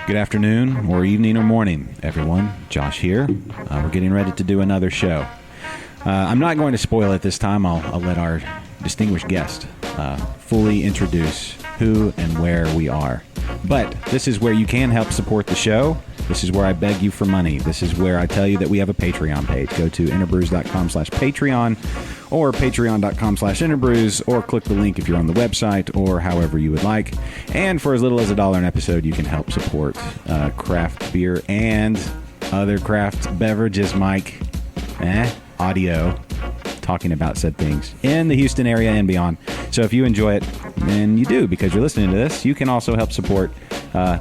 Good afternoon, or evening, or morning, everyone. Josh here. We're getting ready to do another show. I'm not going to spoil it this time. I'll let our distinguished guest fully introduce who and where we are. But this is where you can help support the show. This is where I beg you for money. This is where I tell you that we have a Patreon page. Go to interbrews.com/Patreon or patreon.com/interbrews, or click the link if you're on the website, or however you would like. And for as little as $1 an episode, you can help support craft beer and other craft beverages, Mike. Audio talking about said things in the Houston area and beyond. So if you enjoy it, and you do because you're listening to this, you can also help support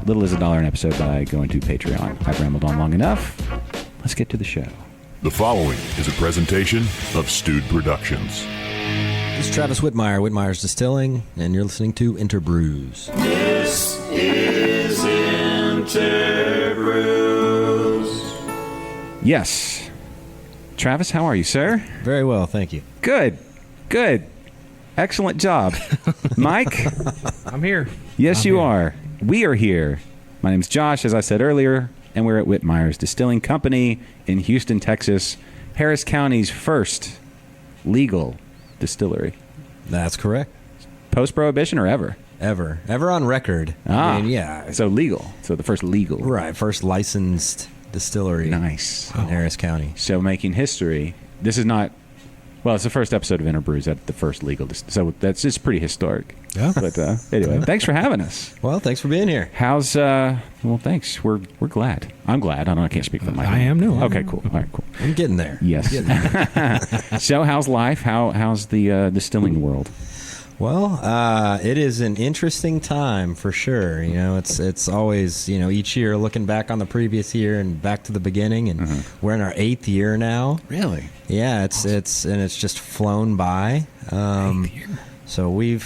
little as $1 an episode by going to Patreon. I've rambled on long enough. Let's get to the show. The following is a presentation of Stewed Productions. This is Travis Whitmeyer, Whitmeyer's Distilling, and you're listening to InterBrews. This is InterBrews. Yes. Travis, how are you, sir? Very well, thank you. Good. Excellent job. Mike? I'm here. Yes, you are. We are here. My name's Josh, as I said earlier, and we're at Whitmeyer's Distilling Company in Houston, Texas, Harris County's first legal distillery. That's correct. Post-prohibition or ever? Ever on record. I mean, yeah. So legal. So the first legal. Right, first licensed distillery. Nice. In Harris County. So making history. This is not... Well, it's the first episode of InterBrews at the first legal... So that's just pretty historic. Yeah. But anyway, thanks for having us. Well, thanks for being here. How's... Well, thanks. We're glad. I'm glad. I can't speak for Mike. I am, no. Okay, cool. All right, cool. I'm getting there. Yes. So how's life? How's the distilling world? Well, it is an interesting time for sure. You know, it's always, you know, each year looking back on the previous year and back to the beginning, and we're in our 8th year now. Really? Yeah, it's just flown by. 8th year. So we're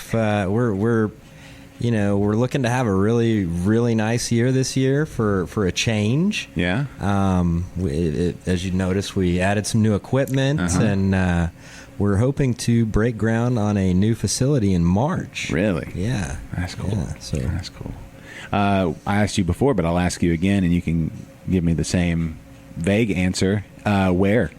looking to have a really, really nice year this year for a change. Yeah. As you noticed, we added some new equipment, and we're hoping to break ground on a new facility in March. Really? Yeah. That's cool. Yeah, so that's cool. I asked you before, but I'll ask you again, and you can give me the same vague answer. Where?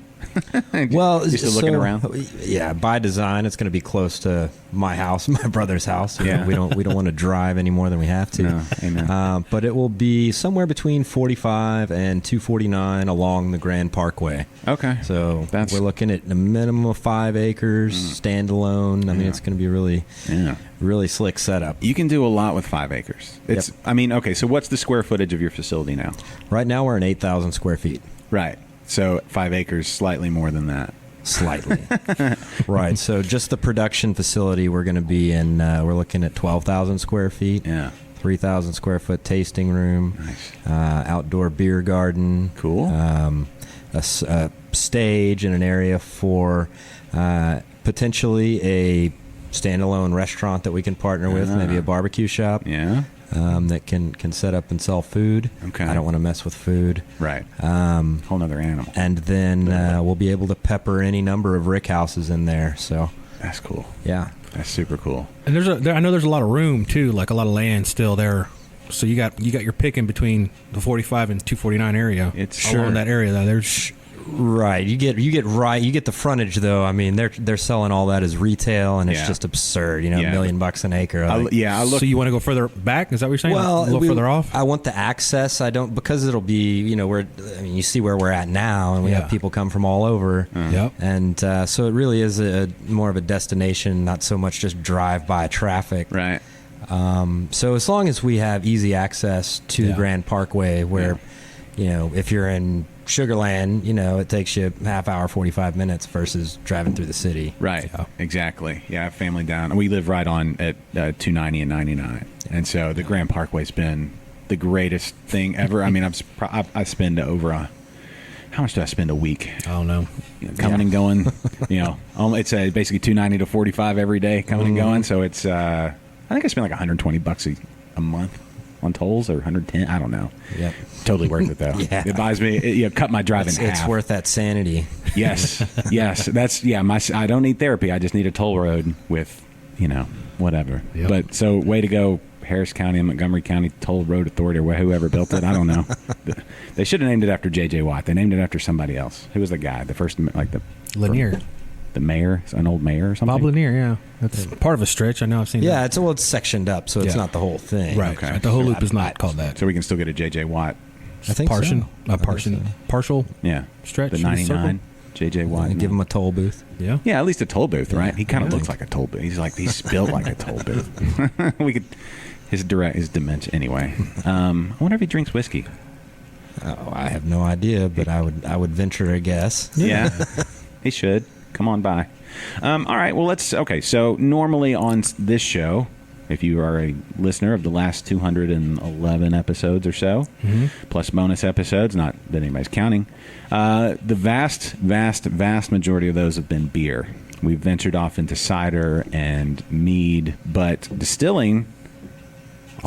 Well, you're still looking around? Yeah, by design, it's going to be close to my house, my brother's house. Yeah. We don't want to drive any more than we have to. No, amen. But it will be somewhere between 45 and 249 along the Grand Parkway. Okay. So we're looking at a minimum of 5 acres, standalone. I mean, it's going to be really slick setup. You can do a lot with 5 acres. It's. Yep. I mean, okay. So what's the square footage of your facility now? Right now, we're in 8,000 square feet. Right. So 5 acres, slightly more than that. Slightly. Right. So just the production facility we're going to be in, we're looking at 12,000 square feet. Yeah. 3,000 square foot tasting room. Nice. Outdoor beer garden. Cool. A stage and an area for potentially a standalone restaurant that we can partner with, maybe a barbecue shop. Yeah. That can set up and sell food. Okay. I don't want to mess with food. Right. Whole nother animal. And then we'll be able to pepper any number of rick houses in there. So that's cool. Yeah. That's super cool. And I know there's a lot of room too, like a lot of land still there. So you got your picking between the 45 and 249 area. It's along that area. There's right. You get the frontage though. I mean, they're selling all that as retail, and it's just absurd. You know, $1 million an acre. So you want to go further back? Is that what you're saying? Well, a little further off. I want the access. I don't, because it'll be, you know, you see where we're at now, and we have people come from all over. Yep. And so it really is more of a destination, not so much just drive-by traffic. Right. So as long as we have easy access to the Grand Parkway, where, you know, if you're in Sugarland, you know, it takes you half hour, 45 minutes versus driving through the city. Right. So. Exactly. Yeah, I have family down. We live right on at 290 and 99. And so the Grand Parkway's been the greatest thing ever. I mean, I spend over how much do I spend a week? I don't know. You know, coming and going, you know, it's basically 290 to 45 every day coming and going. So it's, I think I spend like $120 a month on tolls, or 110. I don't know. Yep. Totally worth it though. Yeah. It buys me. Cut my drive in half. It's worth that sanity. Yes. That's I don't need therapy. I just need a toll road with, you know, whatever. Yep. But so way to go, Harris County and Montgomery County Toll Road Authority, or whoever built it. I don't know. They should have named it after J.J. Watt. They named it after somebody else. Who was the guy? The first, like Lanier. the mayor, an old mayor or something. Bob Lanier, yeah. That's part of a stretch. I know I've seen Yeah, that. it's sectioned up, so it's Yeah. not the whole thing. Right. Okay. The whole loop is not called that. So we can still get a J.J. Watt. I think Partial Yeah. stretch. The in the 99. J.J. Watt. Give him a toll booth. Yeah. Yeah, at least a toll booth, right? He kind of Yeah. looks like a toll booth. He's built like a toll booth. We could his dimension anyway. I wonder if he drinks whiskey. Oh, I have no idea, but I would venture a guess. Yeah, he should come on by. All right, well okay. So normally on this show, if you are a listener of the last 211 episodes or so, plus bonus episodes, not that anybody's counting, the vast majority of those have been beer. We've ventured off into cider and mead, but distilling.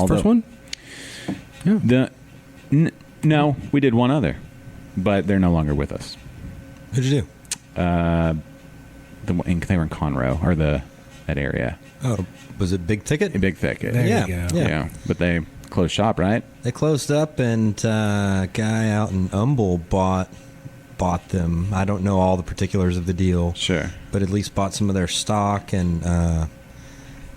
First one? Yeah. No, we did one other, but they're no longer with us. What'd you do? They were in Conroe, or that area. Oh, was it Big Ticket? Big Thicket. There Yeah, you go. yeah. But they closed shop, right? They closed up, and a guy out in Humble bought them. I don't know all the particulars of the deal, Sure. but at least bought some of their stock and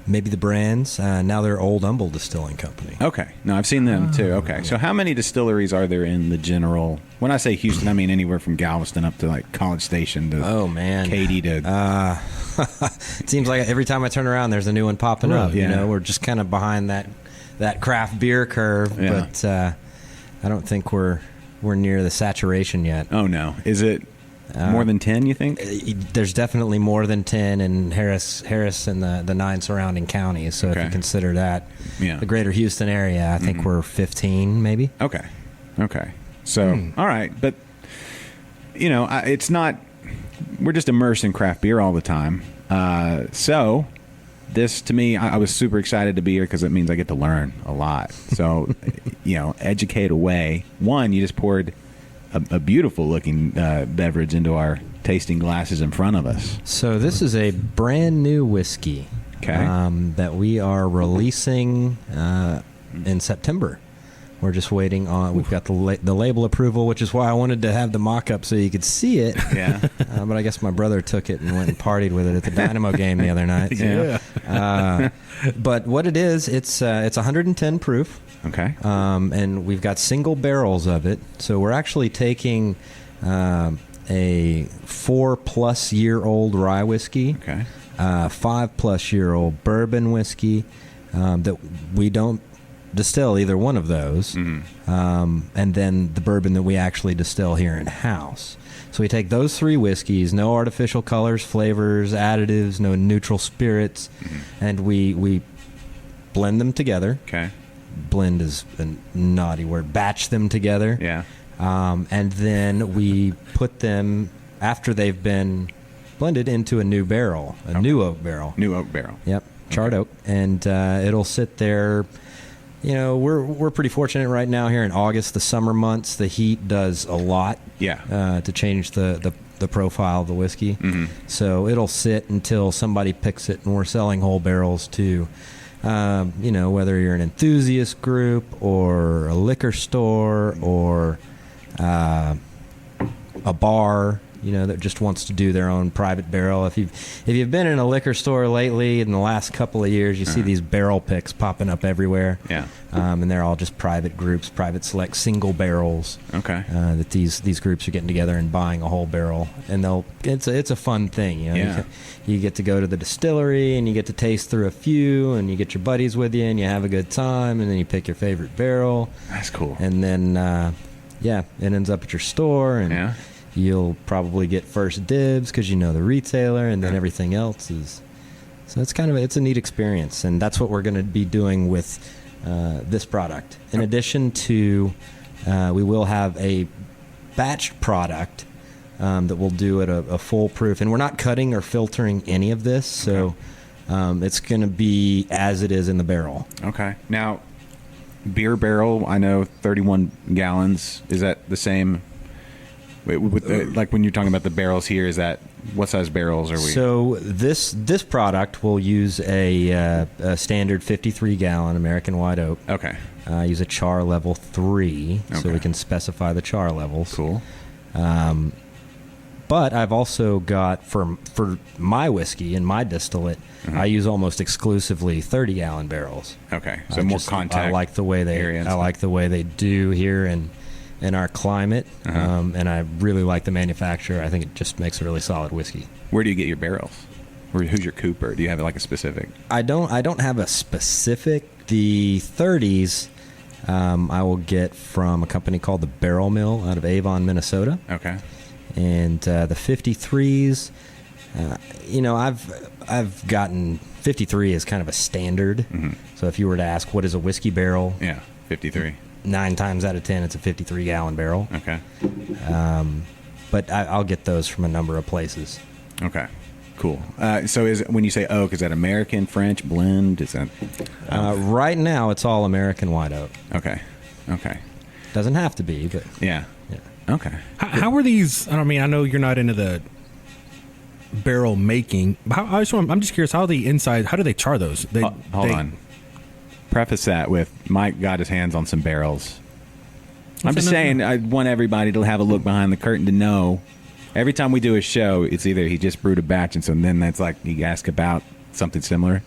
maybe the brands. Now they're Old Humble Distilling Company. Okay. No, I've seen them too. Okay. So how many distilleries are there in the general? When I say Houston, I mean anywhere from Galveston up to like College Station to Oh man, Katy to. it seems like every time I turn around, there's a new one popping up. Really? You Yeah. know, we're just kind of behind that craft beer curve, Yeah. but I don't think we're near the saturation yet. Oh no. Is it more than 10? You think? There's definitely more than 10 in Harris and the 9 surrounding counties. So if Okay. you consider that Yeah. the greater Houston area, I think we're 15 maybe. Okay. So, all right. But, it's not, we're just immersed in craft beer all the time. So, this to me, I was super excited to be here because it means I get to learn a lot. So, educate away. One, you just poured a beautiful looking beverage into our tasting glasses in front of us. So this is a brand new whiskey that we are releasing in September. We're just waiting on. We've got the label approval, which is why I wanted to have the mock-up so you could see it. Yeah. But I guess my brother took it and went and partied with it at the Dynamo game the other night. Yeah. But what it is, it's 110 proof. Okay. And we've got single barrels of it. So we're actually taking a 4+ year old rye whiskey, Okay. 5+ year old bourbon whiskey that we don't distill either one of those, and then the bourbon that we actually distill here in house. So we take those 3 whiskeys, no artificial colors, flavors, additives, no neutral spirits, and we blend them together. Okay. Blend is a naughty word. Batch them together. Yeah. And then we put them, after they've been blended, into a new barrel, new oak barrel. New oak barrel. Yep, charred oak. And it'll sit there. We're pretty fortunate right now here in August, the summer months. The heat does a lot to change the profile of the whiskey. So it'll sit until somebody picks it, and we're selling whole barrels to whether you're an enthusiast group or a liquor store or a bar, that just wants to do their own private barrel. If you've been in a liquor store lately in the last couple of years, you see these barrel picks popping up everywhere. Yeah. And they're all just private groups, private select single barrels. Okay. That these groups are getting together and buying a whole barrel, and it's a fun thing. You get to go to the distillery and you get to taste through a few, and you get your buddies with you and you have a good time, and then you pick your favorite barrel. That's cool. And then it ends up at your store, and you'll probably get first dibs because you know the retailer, and then everything else is. So it's a neat experience, and that's what we're going to be doing with this product. In addition to, we will have a batch product that we'll do at a full proof, and we're not cutting or filtering any of this, so it's going to be as it is in the barrel. Okay. Now, beer barrel, I know 31 gallons. Is that the same? Like when you're talking about the barrels here, is that What size barrels are we? So this product will use a standard 53-gallon American white oak. Okay. Use a char level 3, so Okay. we can specify the char levels. Cool. But I've also got for my whiskey and my distillate, I use almost exclusively 30-gallon barrels. Okay. So more contact. I like the way they do here in our climate, and I really like the manufacturer. I think it just makes a really solid whiskey. Where do you get your barrels? Who's your cooper? Do you have like a specific? I don't have a specific. The 30s I will get from a company called the Barrel Mill out of Avon, Minnesota. Okay. And the 53s, I've gotten 53 as kind of a standard. Mm-hmm. So if you were to ask what is a whiskey barrel, Yeah. 53. 9 times out of 10 it's a 53-gallon barrel. Okay. But I'll get those from a number of places. Okay. Cool. So when you say oak, is that American, French, blend? Is that? Right now it's all American white oak. Okay. Okay. Doesn't have to be, but Yeah. Okay. How are these? I mean, I know you're not into the barrel making. But I'm just curious. How the inside? How do they char those? Hold on. Preface that with Mike got his hands on some barrels. I'm just saying, I want everybody to have a look behind the curtain to know. Every time we do a show, it's either he just brewed a batch, and so then that's like you ask about something similar.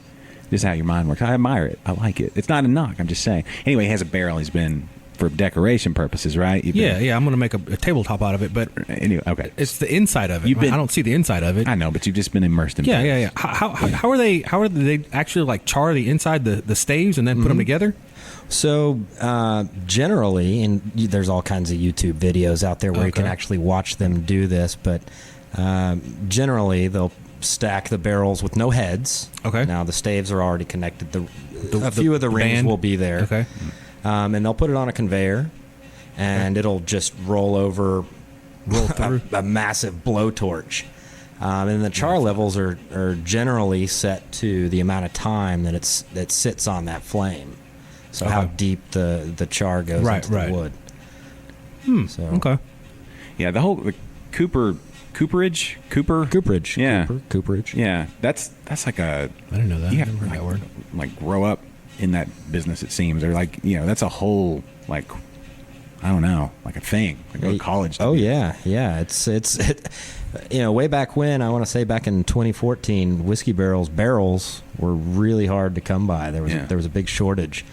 Just how your mind works. I admire it. I like it. It's not a knock. I'm just saying. Anyway, he has a barrel. He's been for decoration purposes, right? Yeah. I'm going to make a tabletop out of it, but anyway, okay. It's the inside of it. I don't see the inside of it. I know, but you've just been immersed in. Yeah. How are they? How are they actually like char the inside, the staves, and then put them together? So generally, and there's all kinds of YouTube videos out there where you can actually watch them do this, but generally they'll stack the barrels with no heads. Okay. Now the staves are already connected. A few of the rings band will be there. Okay. And they'll put it on a conveyor, and it'll just roll through a massive blowtorch. And the char levels are generally set to the amount of time that it sits on that flame. So how deep the char goes into the wood. So, Okay. Yeah, the cooperage. Yeah. Cooperage. Yeah, that's like a. I didn't know that. You I have never heard that word. Like grow up in that business. It seems they're like that's a whole like I don't know like a thing. Like go to college. Oh yeah. It's way back when, I want to say back in 2014, whiskey barrels were really hard to come by. There was a big shortage.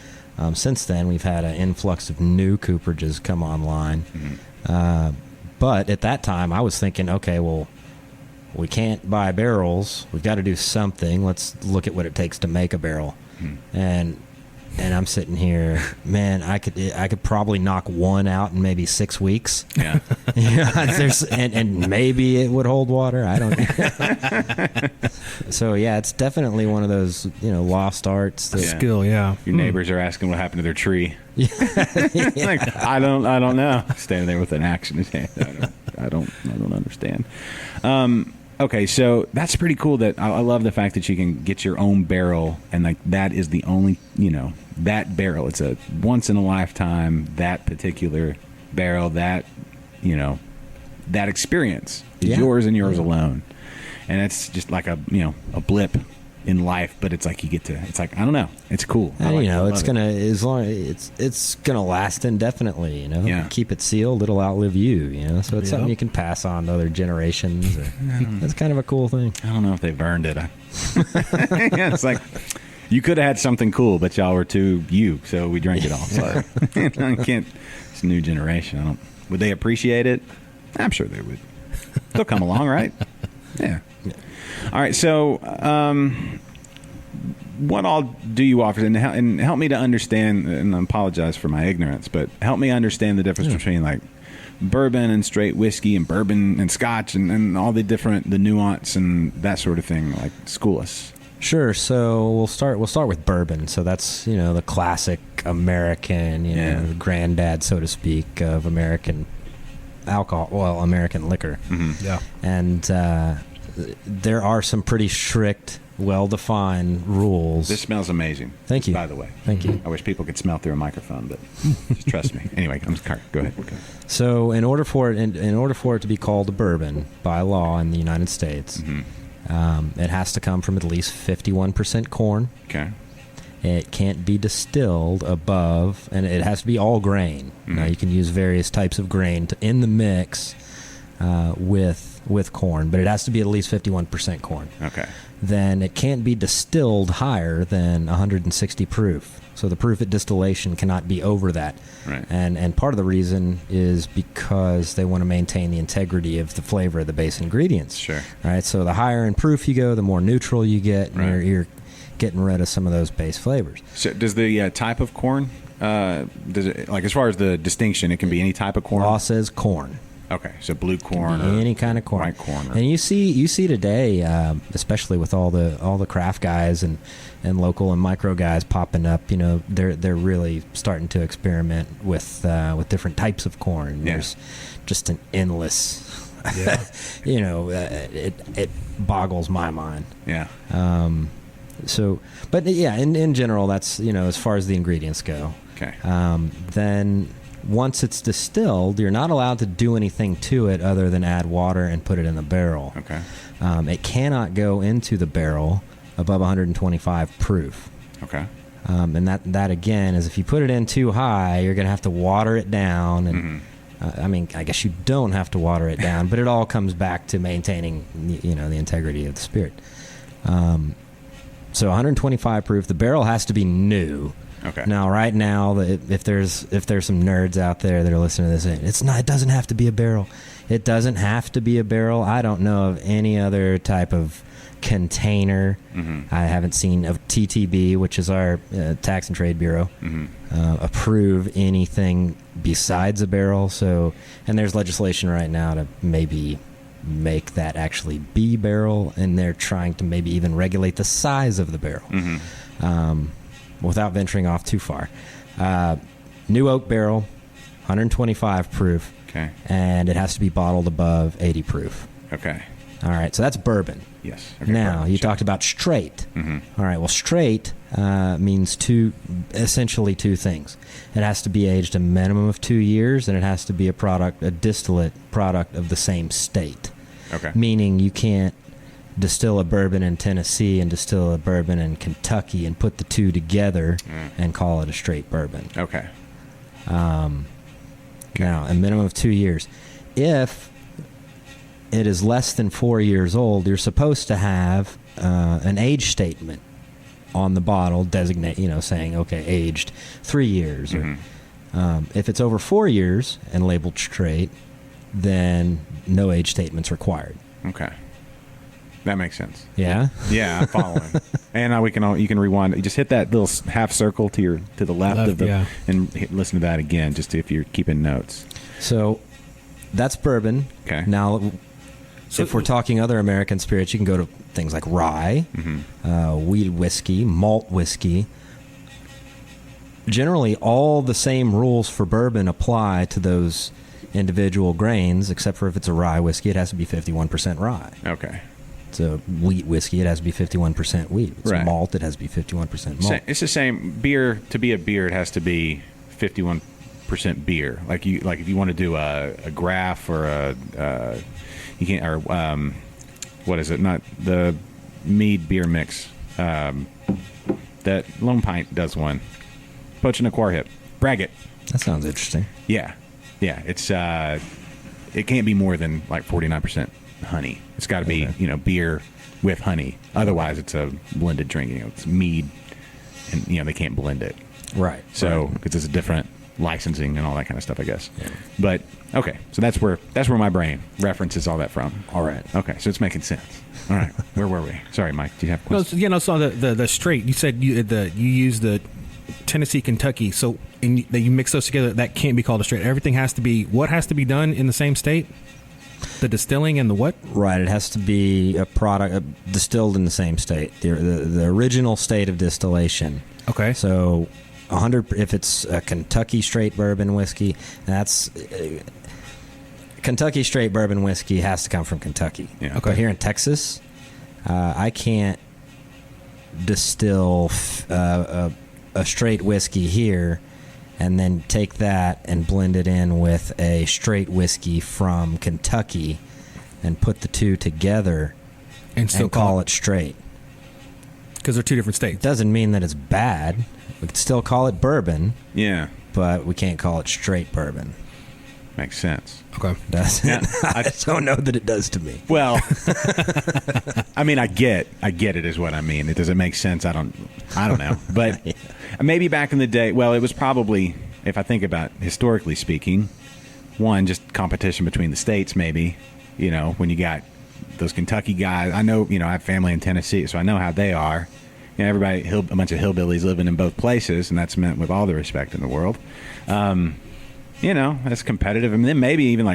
Since then, we've had an influx of new cooperages come online. Mm-hmm. But at that time, I was thinking, okay, well, we can't buy barrels. We've got to do something. Let's look at what it takes to make a barrel. Mm-hmm. And I'm sitting here, man. I could probably knock one out in maybe 6 weeks. Yeah. and maybe it would hold water. I don't know. So yeah, it's definitely one of those lost arts. Skill, yeah. Your neighbors are asking what happened to their tree. Like, I don't know. Standing there with an axe in his hand. I don't understand. Okay, so that's pretty cool. That I love the fact that you can get your own barrel, and like that is the only that barrel. It's a once in a lifetime. That particular barrel, that that experience is yours and yours alone, and it's just like a blip in life, but it's like you get to. It's like I don't know. It's cool. And it's gonna it's gonna last indefinitely. Yeah. Keep it sealed, it'll outlive you. So it's something you can pass on to other generations. That's kind of a cool thing. I don't know if they've earned it. It's like you could have had something cool, but y'all were too so we drank it all. So I can't. It's a new generation. Would they appreciate it? I'm sure they would. They'll come along, right? Yeah. All right, so what all do you offer? And help me to understand, and I apologize for my ignorance, but help me understand the difference between like bourbon and straight whiskey and bourbon and scotch and all the nuance and that sort of thing. Like, school us. Sure. So we'll start with bourbon. So that's the classic American, the granddad, so to speak, of American alcohol. Well, American liquor. Mm-hmm. Yeah. And there are some pretty strict well-defined rules. This smells amazing. Thank you. By the way. Thank you. I wish people could smell through a microphone, but just trust me. Anyway, go ahead. So, in order for it to be called a bourbon by law in the United States, it has to come from at least 51% corn. Okay. It can't be distilled above, and it has to be all grain. Now, you can use various types of grain in the mix with corn, but it has to be at least 51% corn. Okay. Then it can't be distilled higher than 160 proof. So the proof at distillation cannot be over that. Right. And part of the reason is because they want to maintain the integrity of the flavor of the base ingredients. Sure. Right. So the higher in proof you go, the more neutral you get, and Right. you're getting rid of some of those base flavors. So does the type of corn, does it, like as far as the distinction, it can be any type of corn? Law says corn. Okay, so blue corn or Any kind of corn. white corn. And you see today, especially with all the craft guys and local and micro guys popping up, they're really starting to experiment with different types of corn. Yeah. There's just an endless, Yeah. it boggles my mind. Yeah. But yeah, in general, that's as far as the ingredients go. Okay. Then once it's distilled, you're not allowed to do anything to it other than add water and put it in the barrel. Okay. It cannot go into the barrel above 125 proof. Okay. And that again is if you put it in too high, you're going to have to water it down. And I guess you don't have to water it down, but it all comes back to maintaining the integrity of the spirit. So 125 proof. The barrel has to be new. Okay. Now, right now, if there's some nerds out there that are listening to this, it doesn't have to be a barrel. It doesn't have to be a barrel. I don't know of any other type of container. I haven't seen of TTB, which is our Tax and Trade Bureau, approve anything besides a barrel. So, and there's legislation right now to maybe make that actually be barrel, and they're trying to maybe even regulate the size of the barrel. Without venturing off too far. New oak barrel, 125 proof. Okay. And it has to be bottled above 80 proof. Okay. All right, so that's bourbon. Yes. Okay, Now, perfect. you Sure. talked about straight. All right, well, straight means essentially two things. It has to be aged a minimum of 2 years, and it has to be a distillate product of the same state. Okay. Meaning you can't distill a bourbon in Tennessee and distill a bourbon in Kentucky and put the two together and call it a straight bourbon. Okay. Now, a minimum of 2 years. If it is less than 4 years old, you're supposed to have an age statement on the bottle, saying, okay, aged 3 years. Or, if it's over 4 years and labeled straight, then no age statement's required. Okay. That makes sense. Yeah? Yeah, I'm following. And you can rewind. You just hit that little half circle to the left of the, yeah. and listen to that again, just if you're keeping notes. So that's bourbon. Okay. Now, if we're talking other American spirits, you can go to things like rye, wheat whiskey, malt whiskey. Generally, all the same rules for bourbon apply to those individual grains, except for if it's a rye whiskey, it has to be 51% rye. Okay. It's a wheat whiskey, it has to be 51% wheat. If it's Right. malt, it has to be 51% malt. It's the same beer. To be a beer, it has to be 51% beer. Like if you want to do a graph or you can't, or what is it? Not the mead beer mix. That Lone Pint does one. Poach and a Quarhip. Braggot. That sounds interesting. Yeah. It's it can't be more than like 49% honey. It's got to be beer with honey. Otherwise, it's a blended drink. It's mead, and they can't blend it. Right. So because it's a different licensing and all that kind of stuff, I guess. Yeah. But okay, so that's where my brain references all that from. All right. Okay, so it's making sense. All right, where were we? Sorry, Mike. Do you have questions? So the straight. You said you use the Tennessee, Kentucky. So that you mix those together, that can't be called a straight. Everything has to be what has to be done in the same state. The distilling and the what? Right. It has to be a product distilled in the same state. The original state of distillation. Okay. So 100. If it's a Kentucky straight bourbon whiskey, that's Kentucky straight bourbon whiskey has to come from Kentucky. Yeah. Okay. But here in Texas, I can't distill a straight whiskey here and then take that and blend it in with a straight whiskey from Kentucky and put the two together And still call it straight. Because they're two different states. Doesn't mean that it's bad. We could still call it bourbon, Yeah, but we can't call it straight bourbon. makes sense. Okay. Does Yeah, it? I don't know that it does to me. Well, I mean, I get it is what I mean. It doesn't make sense. I don't know. But maybe back in the day, well, it was probably, if I think about historically speaking, one, just competition between the states, maybe, when you got those Kentucky guys. I know, I have family in Tennessee, so I know how they are. Everybody, a bunch of hillbillies living in both places, and that's meant with all the respect in the world. That's competitive. And then maybe even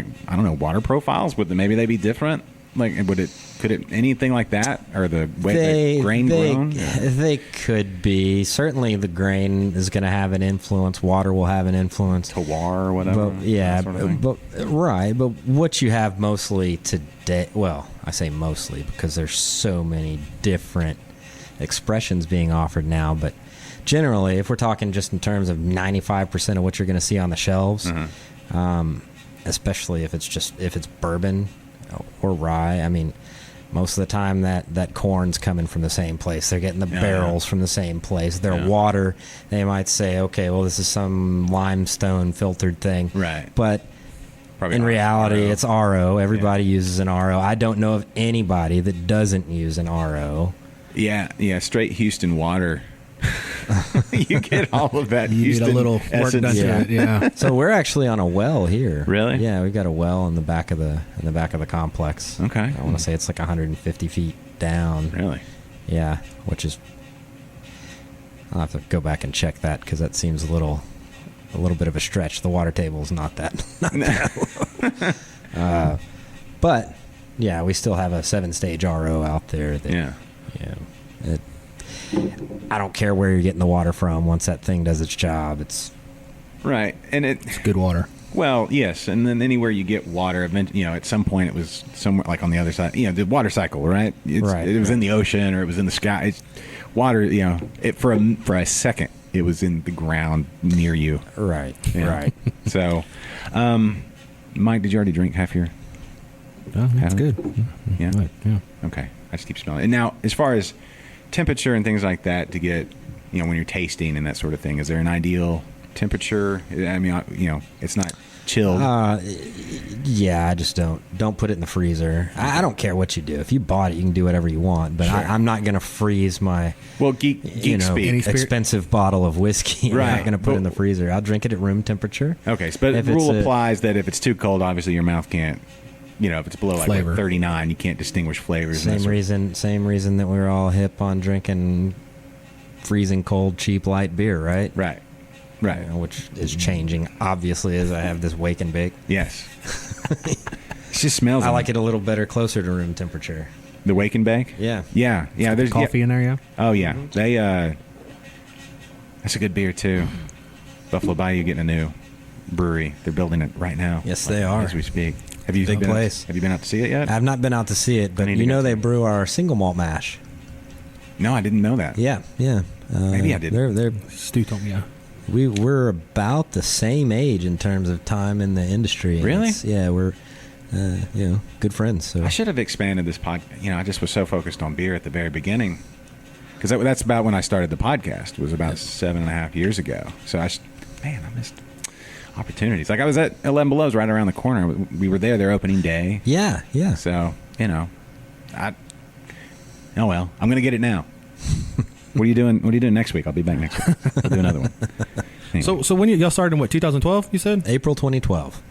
water profiles, maybe they be different? Could it anything like that? Or the way the grain grown? They could be. Certainly the grain is going to have an influence. Water will have an influence. Terroir or whatever. But, yeah, that sort of thing. but what you have mostly today, well, I say mostly because there's so many different expressions being offered now, but generally, if we're talking just in terms of 95% of what you're going to see on the shelves, especially if it's bourbon or rye, I mean, most of the time that corn's coming from the same place. They're getting the barrels from the same place. Their water, they might say, okay, well, this is some limestone filtered thing. Right. But probably in reality, it's RO. Everybody uses an RO. I don't know of anybody that doesn't use an RO. Yeah, straight Houston water. You get all of that. You Houston get a little work done to it. Yeah. So we're actually on a well here. Really? Yeah, we've got a well in the back of the complex. Okay. I want to say it's like 150 feet down. Really? Yeah, which is. I'll have to go back and check that because that seems a little bit of a stretch. The water table is not that low. But yeah, we still have a 7-stage RO out there. That, I don't care where you're getting the water from. Once that thing does its job, it's right, and it's good water. Well, yes, and then anywhere you get water, at some point it was somewhere like on the other side. The water cycle, right? Right. It was in the ocean or it was in the sky. It's water. For a second, it was in the ground near you. Right. Yeah. Right. So, Mike, did you already drink half your? Oh, that's good. Yeah. Right, yeah. Okay, I just keep smelling it. And now, as far as temperature and things like that to get, when you're tasting and that sort of thing, is there an ideal temperature? I mean, it's not chilled. Yeah, I just don't put it in the freezer. I don't care what you do. If you bought it, you can do whatever you want. But Sure. I'm not going to freeze my geek speak. expensive bottle of whiskey. Right. I'm not going to put it in the freezer. I'll drink it at room temperature. Okay, but the rule applies that if it's too cold, obviously your mouth can't. If it's below like 39, you can't distinguish flavors. Same reason that we were all hip on drinking freezing cold, cheap, light beer, right? Right. Which is changing, obviously, as I have this wake and bake. Yes. It just smells. I like it a little better closer to room temperature. The wake and bake? Yeah. Yeah. There's coffee in there, yeah? Oh, yeah. They, that's a good beer, too. Buffalo Bayou getting a new brewery. They're building it right now. Yes, they are. As we speak. Have you Big place. Have you been out to see it yet? I've not been out to see it, but they brew our single malt mash. No, I didn't know that. Yeah. Maybe I didn't. They're Stu told me, yeah. We're about the same age in terms of time in the industry. Really? We're good friends. So I should have expanded this podcast. I just was so focused on beer at the very beginning, because that's about when I started the podcast. It was about 7.5 years ago. So I missed opportunities. Like I was at 11 Below's right around the corner. We were there their opening day. Yeah. So oh well, I'm gonna get it now. What are you doing next week? I'll be back next week. I'll do another one. Anyway. So when y'all started in what, 2012, you said? April 2012.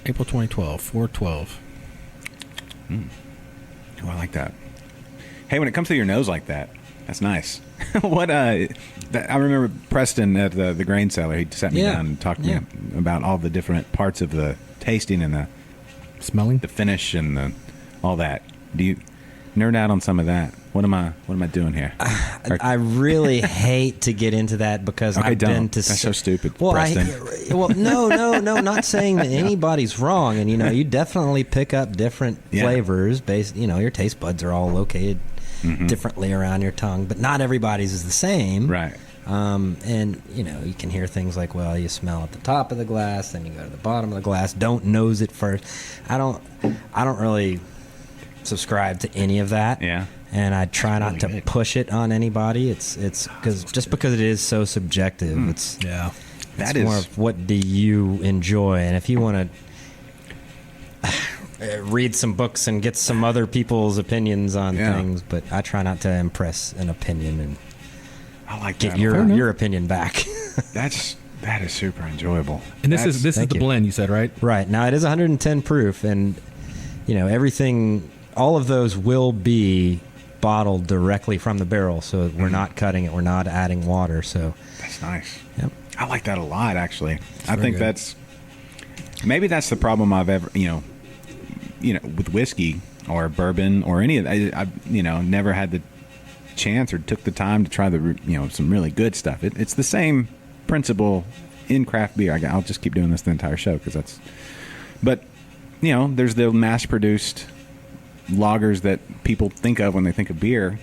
April 2012, 4/12. Oh, I like that. Hey, when it comes to your nose like that, that's nice. I remember Preston at the grain cellar. He sat me down and talked to me about all the different parts of the tasting and the smelling, the finish, and all that. Do you nerd out on some of that? What am I doing here? I really hate to get into that because I've been to. That's so stupid. Well, Preston. no. Not saying that anybody's wrong, and you definitely pick up different flavors based. Your taste buds are all located differently around your tongue, but not everybody's is the same. Right. And you can hear things like, well, you smell at the top of the glass, then you go to the bottom of the glass. Don't nose it first. I don't really subscribe to any of that. Yeah. And I try not to really good. push it on anybody. It's because it is so subjective. It's That more is of what do you enjoy, and if you want to read some books and get some other people's opinions on things, but I try not to impress an opinion and I like get that. your opinion back. That is super enjoyable. And this is Thank the you. blend you said, right? Right. Now it is 110 proof, and everything, all of those will be bottled directly from the barrel, so we're not cutting it, we're not adding water, so That's nice. Yep. I like that a lot, actually. I very think good. that's the problem I've ever, with whiskey or bourbon or any of that. I never had the chance or took the time to try some really good stuff. It's the same principle in craft beer. I'll just keep doing this the entire show but there's the mass-produced lagers that people think of when they think of beer,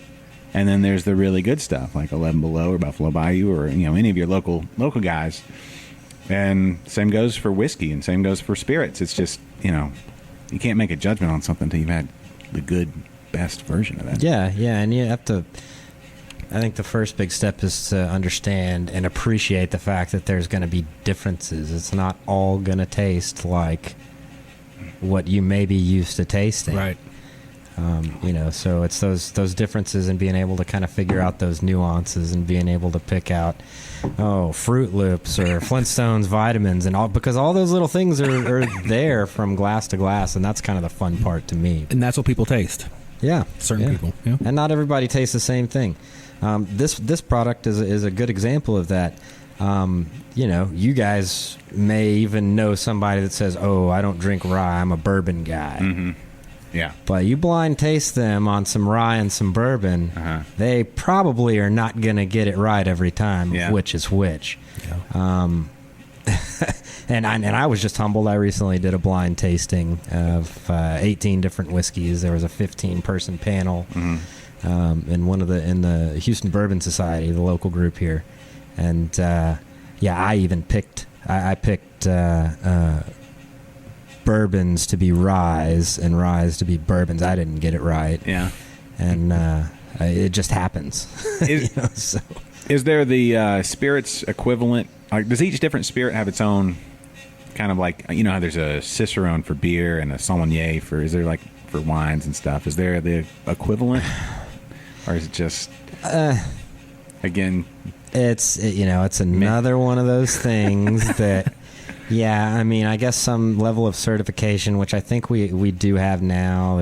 and then there's the really good stuff like 11 Below or Buffalo Bayou or any of your local guys. And same goes for whiskey, and same goes for spirits. It's just you can't make a judgment on something until you've had the good, best version of that. yeah, and you have to. I think the first big step is to understand and appreciate the fact that there's going to be differences. It's not all going to taste like what you may be used to tasting. Right. So it's those differences and being able to kind of figure out those nuances and being able to pick out, Fruit Loops or Flintstones vitamins and all, because all those little things are there from glass to glass, and that's kind of the fun part to me. And that's what people taste. Yeah, Certain people. Yeah. and not everybody tastes the same thing. This product is a good example of that. You guys may even know somebody that says, "Oh, I don't drink rye. I'm a bourbon guy." Mm-hmm. Yeah. But you blind taste them on some rye and some bourbon, they probably are not going to get it right every time, which is which. Yeah. And I was just humbled. I recently did a blind tasting of 18 different whiskeys. There was a 15-person panel in the Houston Bourbon Society, the local group here, and I even picked bourbons to be ryes and ryes to be bourbons. I didn't get it right. Yeah. And it just happens. So. Is there the spirits equivalent? Like, does each different spirit have its own kind of like, how there's a Cicerone for beer and a Sauvignon is there like for wines and stuff? Is there the equivalent? Or is it just, again? It's another one of those things that, I guess some level of certification, which I think we do have now.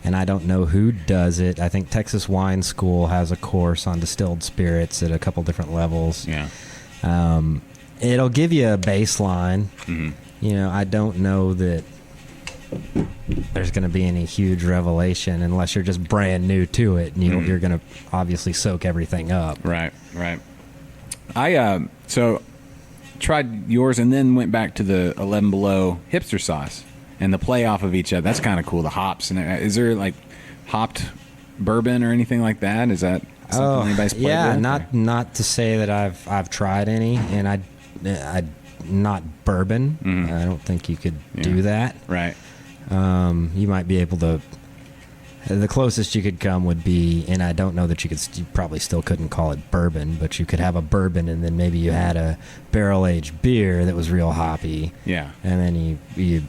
And I don't know who does it. I think Texas Wine School has a course on distilled spirits at a couple different levels. Yeah. It'll give you a baseline. Mm-hmm. I don't know that there's going to be any huge revelation unless you're just brand new to it, and you're going to obviously soak everything up. Right. I so tried yours and then went back to the 11 Below hipster sauce and the play off of each other. That's kind of cool. The hops, and is there like hopped bourbon or anything like that? Is that something anybody's played with? Not to say that I've tried any, and I not bourbon. I don't think you could do that. Right. You might be able to. The closest you could come would be, and I don't know that you probably still couldn't call it bourbon, but you could have a bourbon and then maybe you had a barrel-aged beer that was real hoppy. Yeah. And then you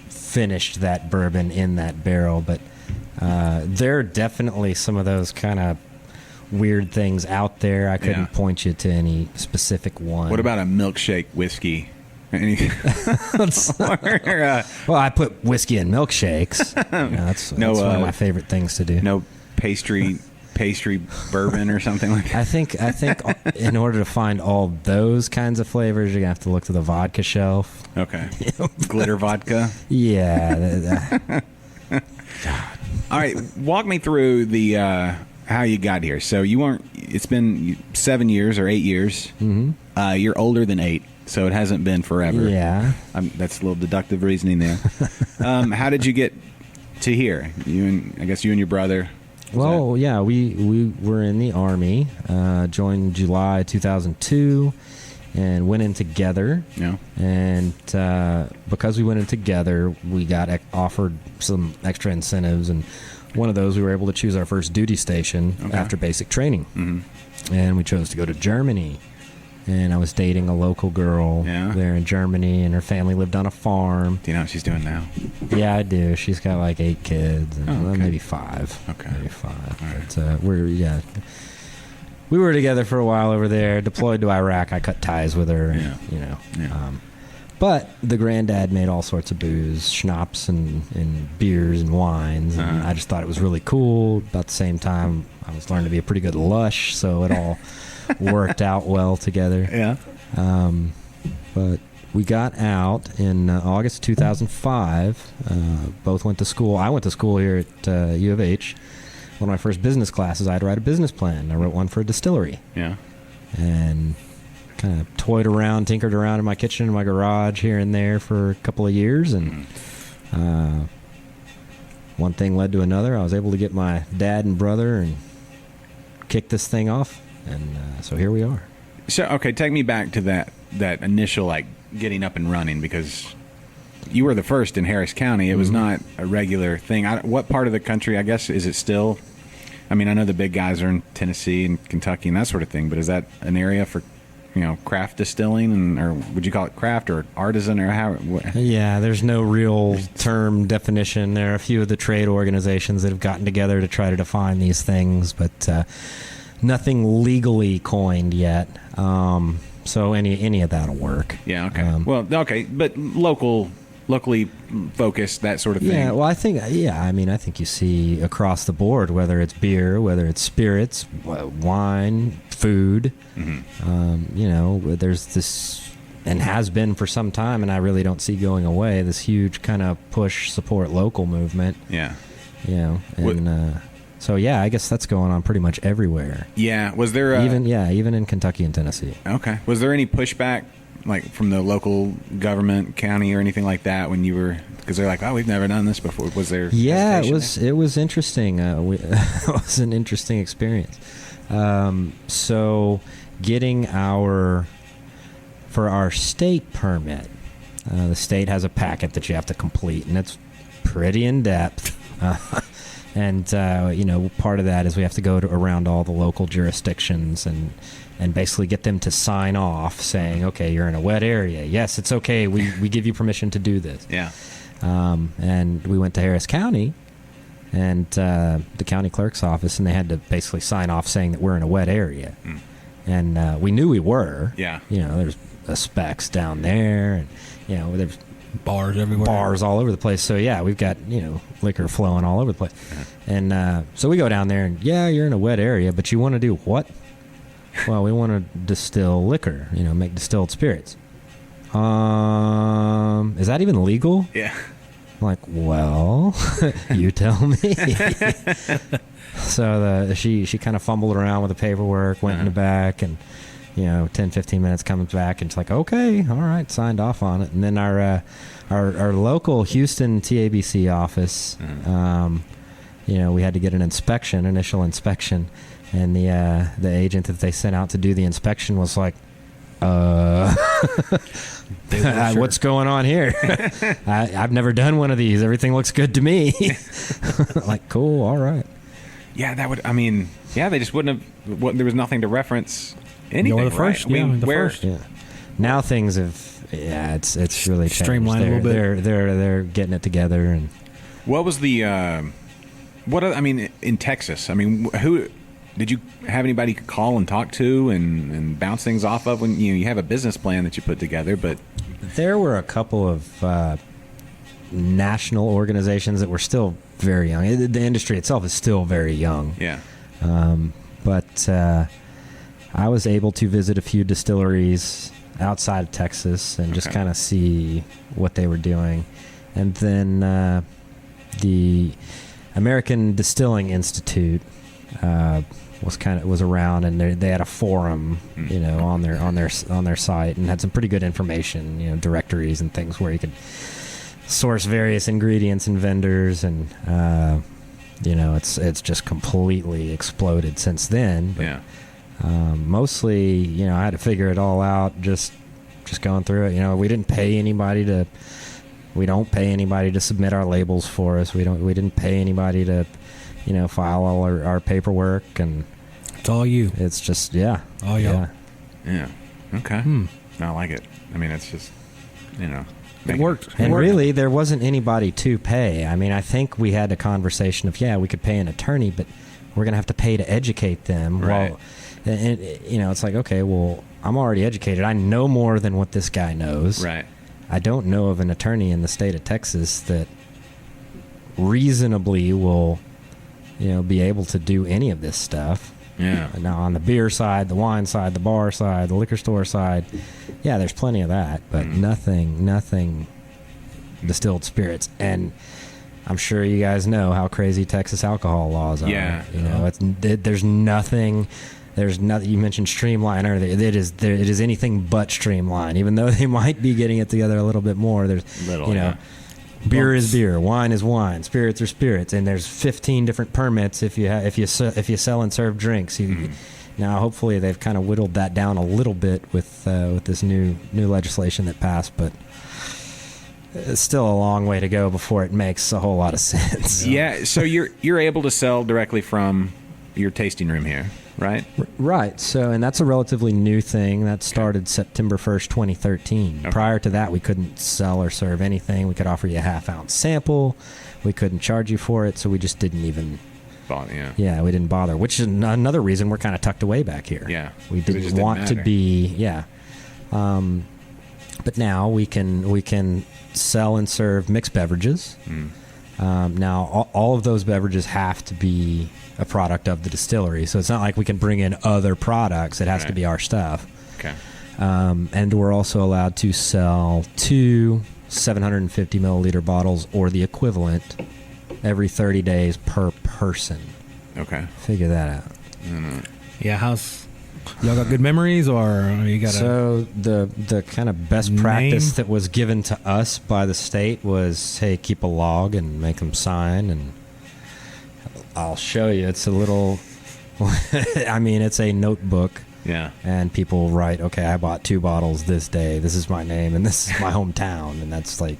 finished that bourbon in that barrel. But there are definitely some of those kind of weird things out there. I couldn't point you to any specific one. What about a milkshake whiskey? Well, I put whiskey in milkshakes. That's one of my favorite things to do. No pastry bourbon or something like that. I think in order to find all those kinds of flavors, you're gonna have to look to the vodka shelf. Okay. Glitter vodka. Yeah. All right, walk me through the how you got here. So it's been 7 years or 8 years. Mm-hmm. You're older than 8. So it hasn't been forever. Yeah. That's a little deductive reasoning there. How did you get to here? I guess you and your brother. Well, yeah, we were in the Army, joined July 2002, and went in together. Yeah. And because we went in together, we got offered some extra incentives, and one of those, we were able to choose our first duty station after basic training. Mm-hmm. And we chose to go to Germany. And I was dating a local girl there in Germany, and her family lived on a farm. Do you know what she's doing now? Yeah, I do. She's got like 8 kids, and maybe 5. Okay, maybe 5. Right. But we were together for a while over there. Deployed to Iraq, I cut ties with her. Yeah. You know. Yeah. But the granddad made all sorts of booze, schnapps and beers and wines, and I just thought it was really cool. About the same time, I was learning to be a pretty good lush, so it all worked out well together. Yeah. But we got out in August 2005. Both went to school. I went to school here at U of H. One of my first business classes, I had to write a business plan. I wrote one for a distillery. Yeah. And kind of toyed around, tinkered around in my kitchen, in my garage here and there for a couple of years. And one thing led to another. I was able to get my dad and brother and kick this thing off. And so here we are. So, okay, take me back to that initial, like, getting up and running, because you were the first in Harris County. It was not a regular thing. What part of the country, I guess, is it still? I mean, I know the big guys are in Tennessee and Kentucky and that sort of thing, but is that an area for, craft distilling, or would you call it craft or artisan, or how? Yeah, there's no real term definition. There are a few of the trade organizations that have gotten together to try to define these things, but nothing legally coined yet. So any of that'll work. Yeah. Okay. But locally focused, that sort of thing. Yeah. Well, I think you see across the board, whether it's beer, whether it's spirits, wine, food. Mm-hmm. There's this, and has been for some time, and I really don't see going away, this huge kind of push support local movement. Yeah. So yeah, I guess that's going on pretty much everywhere. Yeah. Was there even in Kentucky and Tennessee? Okay. Was there any pushback, like from the local government, county, or anything like that when you were? Because they're like, oh, we've never done this before. Was there? Yeah, it was interesting. It was an interesting experience. So getting for our state permit, the state has a packet that you have to complete, and it's pretty in depth. And part of that is we have to go around all the local jurisdictions and basically get them to sign off saying, okay, you're in a wet area. Yes, it's okay. We give you permission to do this. Yeah. And we went to Harris County and the county clerk's office, and they had to basically sign off saying that we're in a wet area. Mm. And we knew we were. Yeah. There's specs down there, and there's bars everywhere, bars all over the place. So yeah, we've got liquor flowing all over the place. And so we go down there, and you're in a wet area, but you want to do what? Well, we want to distill liquor, make distilled spirits. Is that even legal? Yeah. I'm like, well, you tell me. So she kind of fumbled around with the paperwork, went in the back, and 10, 15 minutes, comes back, and it's like, okay, all right, signed off on it. And then our local Houston TABC office, we had to get an initial inspection, and the agent that they sent out to do the inspection was like, what's going on here? I've never done one of these. Everything looks good to me. Like, cool, all right. Yeah, they just wouldn't have. There was nothing to reference anything. You're the first. Right? The first. Yeah. Now things have. Yeah, it's really changed. Streamlined a little bit. They're getting it together. And what was the? In Texas? Who did you have anybody you could call and talk to and bounce things off of when you have a business plan that you put together? But there were a couple of national organizations that were still very young. The industry itself is still very young. Yeah. But I was able to visit a few distilleries outside of Texas and just kind of see what they were doing. And then the American Distilling Institute was around, and they had a forum, on their site, and had some pretty good information, directories and things where you could source various ingredients and vendors, and it's just completely exploded since then. But, Yeah. mostly, I had to figure it all out just going through it. We didn't pay anybody to. We don't pay anybody to submit our labels for us. We didn't pay anybody to, file all our paperwork, and It's all you. it's just All y'all. Yeah. Okay. I like it. I mean, it's just, It worked. And It worked. really, there wasn't anybody to pay. I mean, I think we had a conversation of, we could pay an attorney, but we're going to have to pay to educate them. Right. Well, and, it's like, okay, well, I'm already educated. I know more than what this guy knows. Right. I don't know of an attorney in the state of Texas that reasonably will, be able to do any of this stuff. Yeah. Now, on the beer side, the wine side, the bar side, the liquor store side, there's plenty of that, but nothing distilled spirits. And I'm sure you guys know how crazy Texas alcohol laws are. Yeah. There's nothing. You mentioned streamline earlier. It is anything but streamline. Even though they might be getting it together a little bit more, there's beer is beer, wine is wine, spirits are spirits, and there's 15 different permits if you sell and serve drinks. Now, hopefully, they've kind of whittled that down a little bit with this new legislation that passed, but it's still a long way to go before it makes a whole lot of sense. Yeah. So you're able to sell directly from your tasting room here, right? Right. So, and that's a relatively new thing that started September 1st, 2013. Okay. Prior to that, we couldn't sell or serve anything. We could offer you a half-ounce sample. We couldn't charge you for it, so we just didn't even. Yeah. We didn't bother, which is another reason we're kind of tucked away back here. Yeah. We 'Cause it just didn't want didn't to matter. be, but now we can sell and serve mixed beverages. Now, all of those beverages have to be a product of the distillery, so it's not like we can bring in other products. It has to Right. be our stuff. Okay. And we're also allowed to sell 2 750 milliliter bottles or the equivalent every 30 days per person. Okay. Figure that out. Yeah, y'all got good memories, or you got So the kind of best Name? practice that was given to us by the state was, hey, keep a log and make them sign, and I'll show you. It's a little, it's a notebook, Yeah. and people write, okay, I bought 2 bottles this day. This is my name, and this is my hometown, and that's it.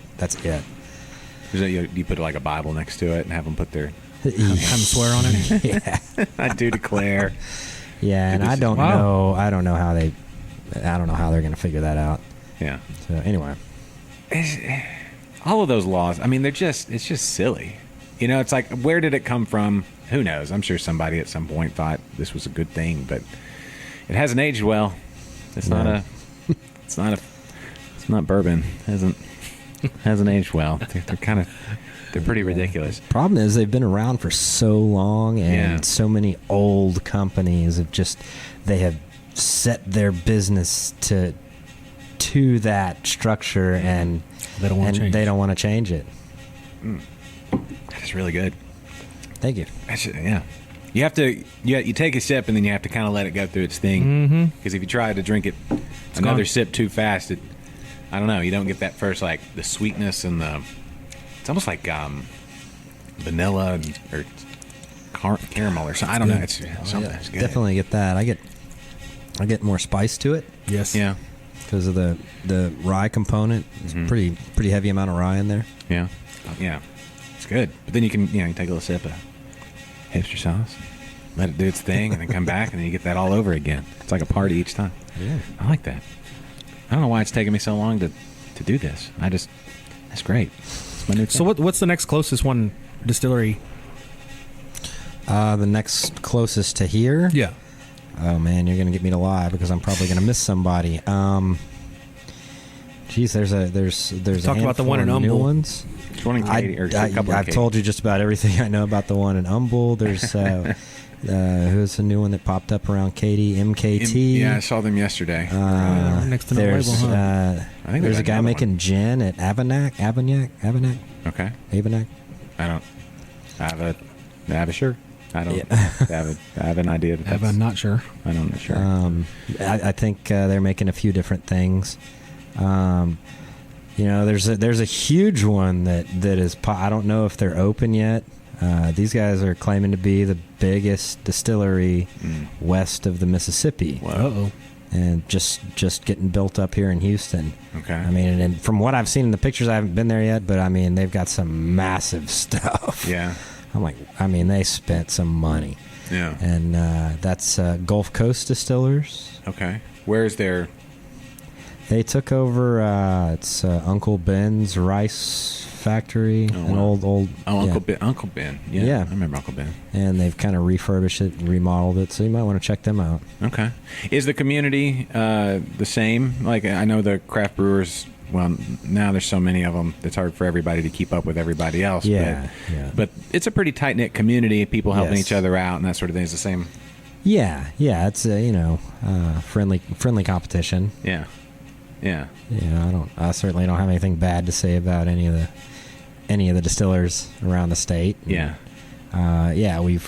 Is that you put like a Bible next to it and have them put their have them swear on it. Yeah, I do declare. yeah, and I don't Wow. know. I don't know how they're going to figure that out. Yeah. So anyway. All of those laws, I mean, it's just silly. It's like, where did it come from? Who knows? I'm sure somebody at some point thought this was a good thing, but it hasn't aged well. It's No. it's not bourbon. Hasn't aged well. They're pretty ridiculous. Problem is they've been around for so long, and Yeah. so many old companies they have set their business to that structure, and They don't want to change. they don't want to change it. It's really good. Thank you. Yeah. You have to. You take a sip and then you have to kind of let it go through its thing. Because if you try to drink it another gone. sip too fast, I don't know. You don't get that first the sweetness and the. It's almost like vanilla or caramel or something. I don't know. It's something. It's good. Definitely get that. I get more spice to it Yes. Yeah. because of the rye component. It's pretty heavy amount of rye in there. Yeah. Yeah. It's good. But then you can you take a little sip of hipster sauce, let it do its thing, and then come back, and then you get that all over again. It's like a party each time. Yeah. I like that. I don't know why it's taken me so long to do this. That's great. It's my new So thing. what's the next closest one distillery? The next closest to here. Yeah. Oh man, you're gonna get me to lie because I'm probably gonna miss somebody. Geez, there's Talk a about the one in handful of new Humble. ones. There's one in Katy, or a couple in I've Katy. told you just about everything I know about the one in Humble. There's who's the new one that popped up around Katy? MKT. Yeah, I saw them yesterday. Next to the There's label, huh? I think there's there's a guy another making gin at Avanac. Okay. Avanac. I have a sure. I don't Yeah. have an idea. I'm not sure. I don't know. Sure. I think they're making a few different things. There's a huge one that is. I don't know if they're open yet. These guys are claiming to be the biggest distillery west of the Mississippi. Uh-oh. And just getting built up here in Houston. Okay. I mean, and from what I've seen in the pictures, I haven't been there yet, but I mean, they've got some massive stuff. Yeah. I'm like, I mean, they spent some money. Yeah. And that's Gulf Coast Distillers. Okay. Where's their... They took over, it's Uncle Ben's rice factory, an old. Oh, yeah. Uncle Ben. Yeah, I remember Uncle Ben. And they've kind of refurbished it and remodeled it, so you might want to check them out. Okay. Is the community the same? Like, I know the craft brewers, well, now there's so many of them, it's hard for everybody to keep up with everybody else. Yeah, but it's a pretty tight-knit community, people helping Yes. each other out and that sort of thing. Is the same? Yeah, it's friendly competition. Yeah. Yeah. I certainly don't have anything bad to say about any of the distillers around the state. Yeah. We've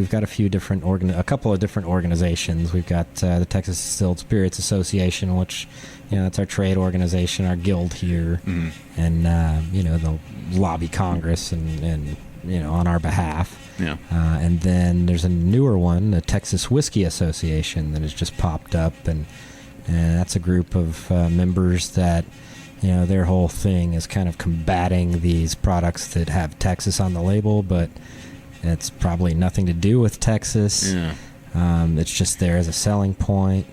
got a couple of different organizations. We've got the Texas Distilled Spirits Association, which that's our trade organization, our guild here, and they'll lobby Congress and on our behalf. Yeah. And then there's a newer one, the Texas Whiskey Association, that has just popped up, and that's a group of members that, their whole thing is kind of combating these products that have Texas on the label, but it's probably nothing to do with Texas. Yeah. It's just there as a selling point.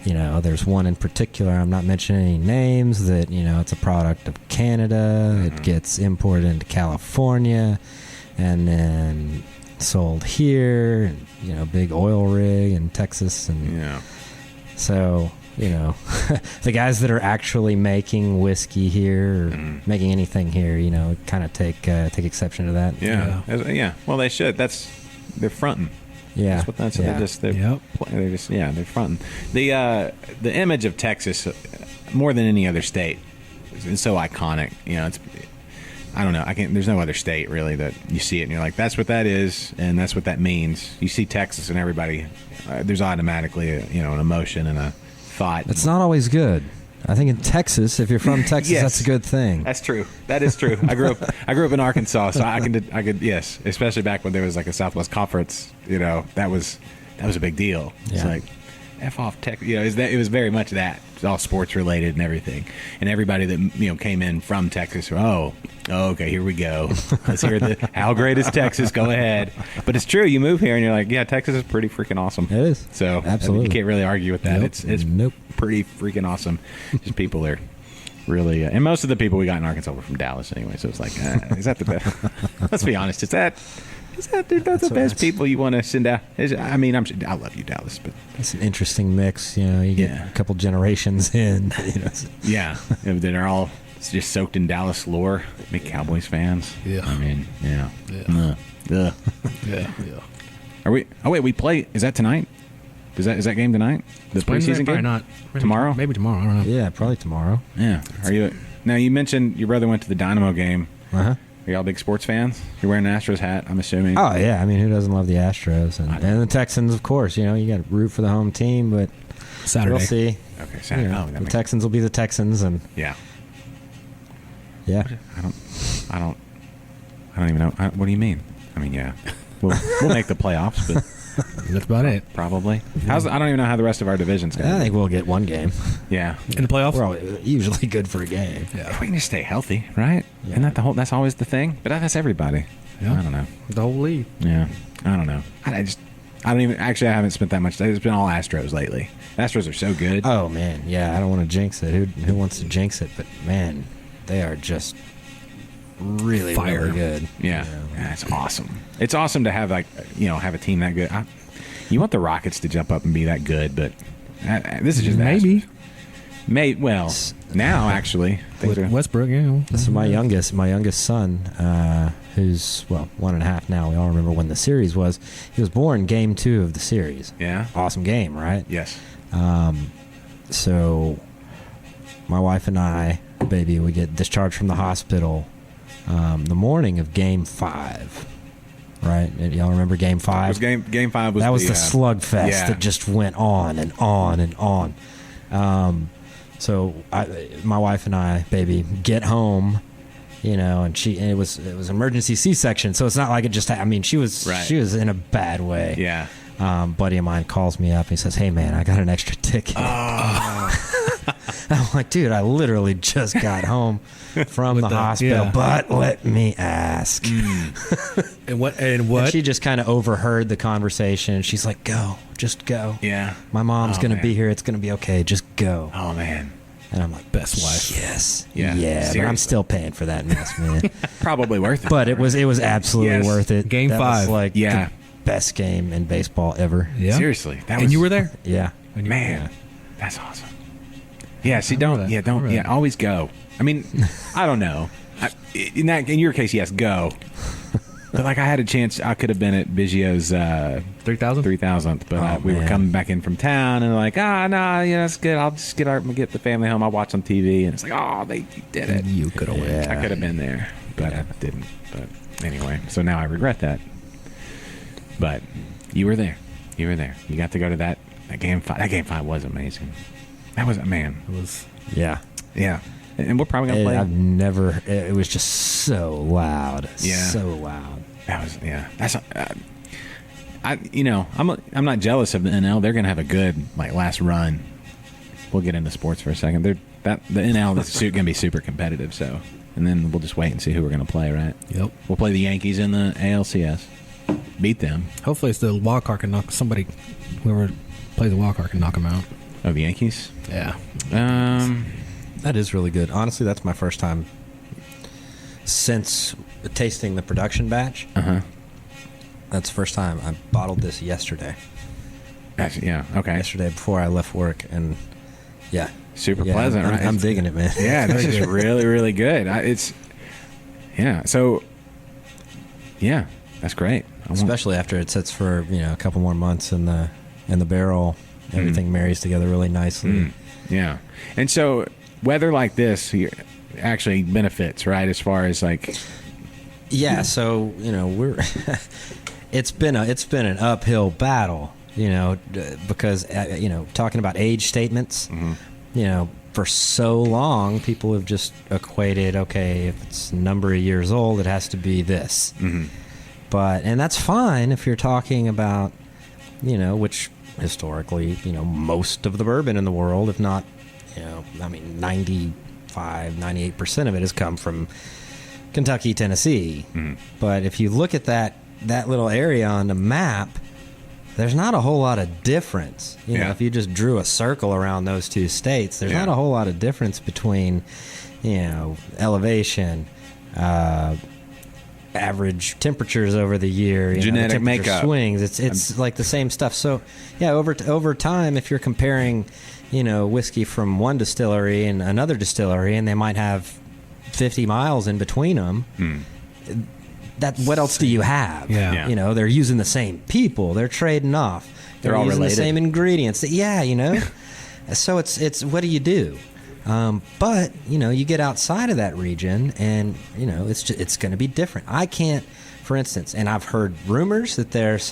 There's one in particular, I'm not mentioning any names, that, it's a product of Canada. It gets imported into California and then sold here, and, big oil rig in Texas. And Yeah. so, the guys that are actually making whiskey here or making anything here, kind of take exception to that. Yeah. Well, they should. They're fronting. Yeah. That's what that's. Yeah. They're fronting. The image of Texas, more than any other state, is so iconic. It's. I don't know. There's no other state really that you see it and you're like, that's what that is, and that's what that means. You see Texas and everybody, there's automatically an emotion and a thought. It's not always good. I think in Texas, if you're from Texas, Yes. that's a good thing. That's true. That is true. I grew up in Arkansas, so I could yes, especially back when there was like a Southwest Conference. That was a big deal. It's Yeah. like F off Texas. It was very much that. It's all sports related and everything. And everybody that came in from Texas, okay, here we go. Let's hear how great is Texas? Go ahead. But it's true. You move here and you're like, yeah, Texas is pretty freaking awesome. It is. So Absolutely. you can't really argue with that. Nope. It's Nope. pretty freaking awesome. Just people are really, and most of the people we got in Arkansas were from Dallas anyway. So it's like, is that the best? Let's be honest. They're not the best people you want to send out. I mean, I love you, Dallas, but It's an interesting mix. You get a couple generations in. yeah, that are all just soaked in Dallas lore. Big Cowboys fans. Yeah. I mean, yeah. Yeah. Ugh. Yeah. Are we? Oh wait, we play. Is that tonight? Is that game tonight? The preseason Probably game? not. Tomorrow? Maybe tomorrow. I don't know. Yeah, probably tomorrow. Yeah. Are you? Now you mentioned your brother went to the Dynamo game. Uh-huh. Are y'all big sports fans? You're wearing an Astros hat, I'm assuming. Oh, yeah. I mean, who doesn't love the Astros? And the Texans, of course. You got to root for the home team, but Saturday. we'll see. Okay, Saturday. That The makes- Texans will be the Texans, and Yeah. yeah. I don't even know. What do you mean? I mean, yeah. We'll make the playoffs, but That's about it. probably. I don't even know how the rest of our division's going. I think we'll get one game. Yeah. In the playoffs? We're usually good for a game. If we can just stay healthy, right? Yeah. Isn't that that's always the thing? But that's everybody. Yeah. I don't know. The whole league. Yeah. I don't know. I haven't spent that much time. It's been all Astros lately. Astros are so good. Oh, man. Yeah, I don't want to jinx it. Who wants to jinx it? But, man, they are just really, Fire. really good. Yeah. Yeah, it's awesome. It's awesome to have have a team that good. You want the Rockets to jump up and be that good, but this is just the Maybe. Astros. Well, now actually, things are, Westbrook, yeah. This is my youngest son, who's 1.5 now. We all remember when the series was. He was born game 2 of the series. yeah, Awesome game, right? yes, So my wife and I, baby, we get discharged from the hospital the morning of game 5. Right? And y'all remember game 5? It was game 5 was that was the slugfest yeah. that just went on and on and on. So my wife and I, baby, get home, and it was emergency C-section, so it's not like it just. I mean, she was in a bad way. Yeah. Buddy of mine calls me up. He says, "Hey man, I got an extra ticket." I'm like, dude, I literally just got home from the hospital, but let me ask. And what? And she just kind of overheard the conversation. She's like, "Go, just go. Yeah. My mom's gonna be here. It's gonna be okay. Just go." Oh man. And I'm like, best wife. Yes. Yeah. But I'm still paying for that mess, man. Probably worth it. But it was absolutely worth it. Game that 5. was like the best game in baseball ever. Yeah. Seriously. And you were there? Yeah. Man, that's awesome. Yeah, see, always go. I mean, I don't know. In your case, yes, go. But like, I had a chance. I could have been at Biggio's 3,000th, but we were coming back in from town, and like, that's good. I'll just get the family home. I'll watch on TV, and it's like, they did it. You could have went. I could have been there, but I didn't. But anyway, so now I regret that. But you were there. You got to go to that game 5. That game 5 was amazing. That was, man. It was. Yeah. Yeah. And we're probably gonna play. I've never. It was just so loud. Yeah. So loud. That was That's. I'm not jealous of the NL. They're gonna have a good last run. We'll get into sports for a second. The NL is gonna be super competitive. So, and then we'll just wait and see who we're gonna play. Right. Yep. We'll play the Yankees in the ALCS. Beat them. Hopefully, it's the wild card can knock somebody. Whoever plays the wild card can knock them out. Oh, the Yankees. Yeah. That is really good. Honestly, that's my first time since tasting the production batch. That's the first time. I bottled this yesterday. Yeah. Okay. Yesterday before I left work, and super pleasant. Right? I'm digging it, man. Yeah, this is really, really good. So, yeah, that's great. Especially after it sits for a couple more months in the barrel. Everything marries together really nicely. Yeah, and so weather like this actually benefits, right? As far as like, so we're it's been an uphill battle, because talking about age statements, for so long people have just equated, okay, if it's a number of years old, it has to be this. And that's fine if you're talking about, which historically, most of the bourbon in the world, if not, 98% of it has come from Kentucky, Tennessee. But if you look at that little area on the map, there's not a whole lot of difference. If you just drew a circle around those two states, there's not a whole lot of difference between, elevation, average temperatures over the year, genetic makeup swings. It's like the same stuff. So over time, if you're comparing, whiskey from one distillery and another distillery, and they might have 50 miles in between them, what else do you have? They're using the same people. They're trading off. They're all using related. the same ingredients. So it's what do you do? But you get outside of that region, and it's going to be different. I can't, for instance, and I've heard rumors that there's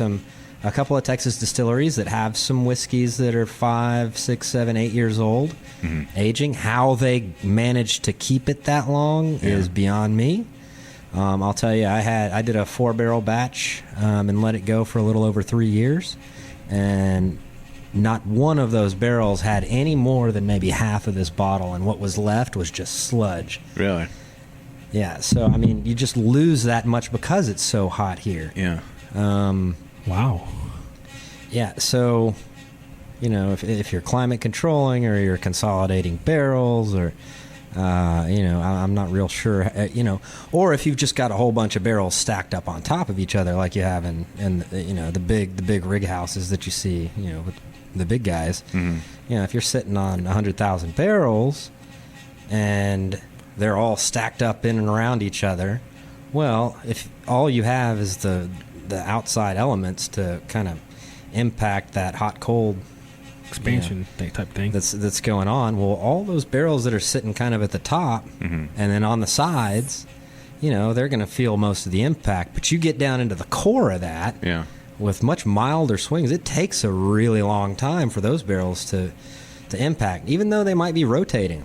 a couple of Texas distilleries that have some whiskeys that are 5, 6, 7, 8 years old, aging. How they manage to keep it that long is beyond me. I'll tell you, I did a 4-barrel batch and let it go for a little over 3 years, and not one of those barrels had any more than maybe half of this bottle, and what was left was just sludge. Really? Yeah, so, you just lose that much because it's so hot here. Yeah. Wow. Yeah, so, if you're climate controlling or you're consolidating barrels or, I'm not real sure, or if you've just got a whole bunch of barrels stacked up on top of each other like you have in the big rig houses that you see, with the big guys. If you're sitting on 100,000 barrels and they're all stacked up in and around each other, well, if all you have is the outside elements to kind of impact that hot cold expansion type thing that's going on, well, all those barrels that are sitting kind of at the top and then on the sides, they're going to feel most of the impact. But you get down into the core of that, with much milder swings, it takes a really long time for those barrels to impact, even though they might be rotating,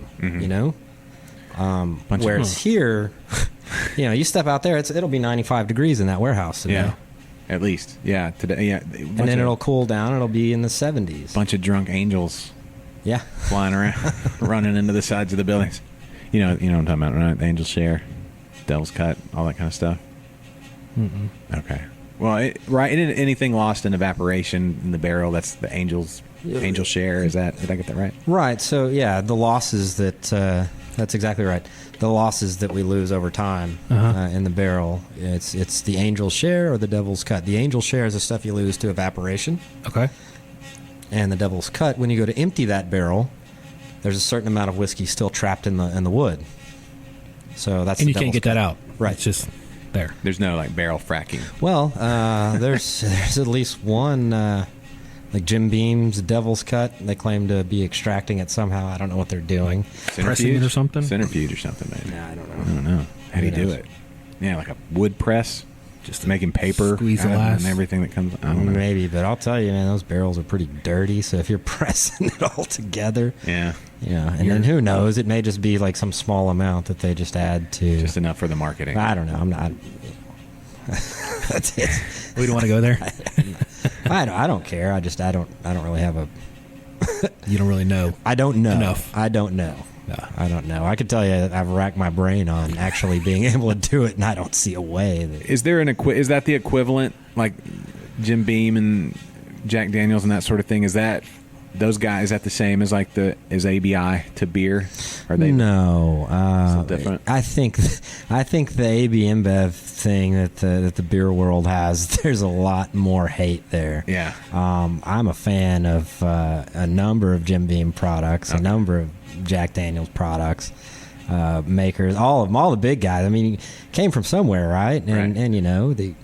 whereas here you step out there, it'll be 95 degrees in that warehouse today. Yeah. At least. Yeah. Today. Yeah. And then it'll cool down. It'll be in the 70s. Bunch of drunk angels. Yeah. Flying around, running into the sides of the buildings. You know what I'm talking about, right? The Angel Share, Devil's Cut, all that kind of stuff. Mm-mm. Okay. Well, anything lost in evaporation in the barrel, that's the Angel Share. Did I get that right? Right. So, yeah, the losses that's exactly right. The losses that we lose over time in the barrel, it's the Angel Share or the Devil's Cut. The Angel Share is the stuff you lose to evaporation. Okay. And the Devil's Cut, when you go to empty that barrel, there's a certain amount of whiskey still trapped in the wood. So that's and the you Devil's can't get Cut. that out. Right. It's just there. There's no like barrel fracking. Well, there's at least one, like Jim Beam's Devil's Cut. They claim to be extracting it somehow. I don't know what they're doing. Pressing it or something? Centrifuge or something, maybe. Nah, I don't know. I don't know. How do you do knows? it? Yeah, like a wood press. Just making paper squeeze the last. and everything that comes. I don't know. Maybe, but I'll tell you, man, those barrels are pretty dirty. So if you're pressing it all together, Yeah. and then who knows? It may just be like some small amount that they just add to. Just enough for the marketing. I don't know. I'm not. That's it. We don't want to go there. I don't care. I don't really have a. You don't really know. I don't know. Enough. I don't know. No. I don't know. I could tell you I've racked my brain on actually being able to do it, and I don't see a way. Is there is that the equivalent, like Jim Beam and Jack Daniels and that sort of thing? Is that those guys? Is that the same as like is ABI to beer? Are they No, different? I think the AB InBev thing that the beer world has, there's a lot more hate there. Yeah. I'm a fan of a number of Jim Beam products, a number of Jack Daniels products, makers, all of them, all the big guys. I mean, came from somewhere, right? And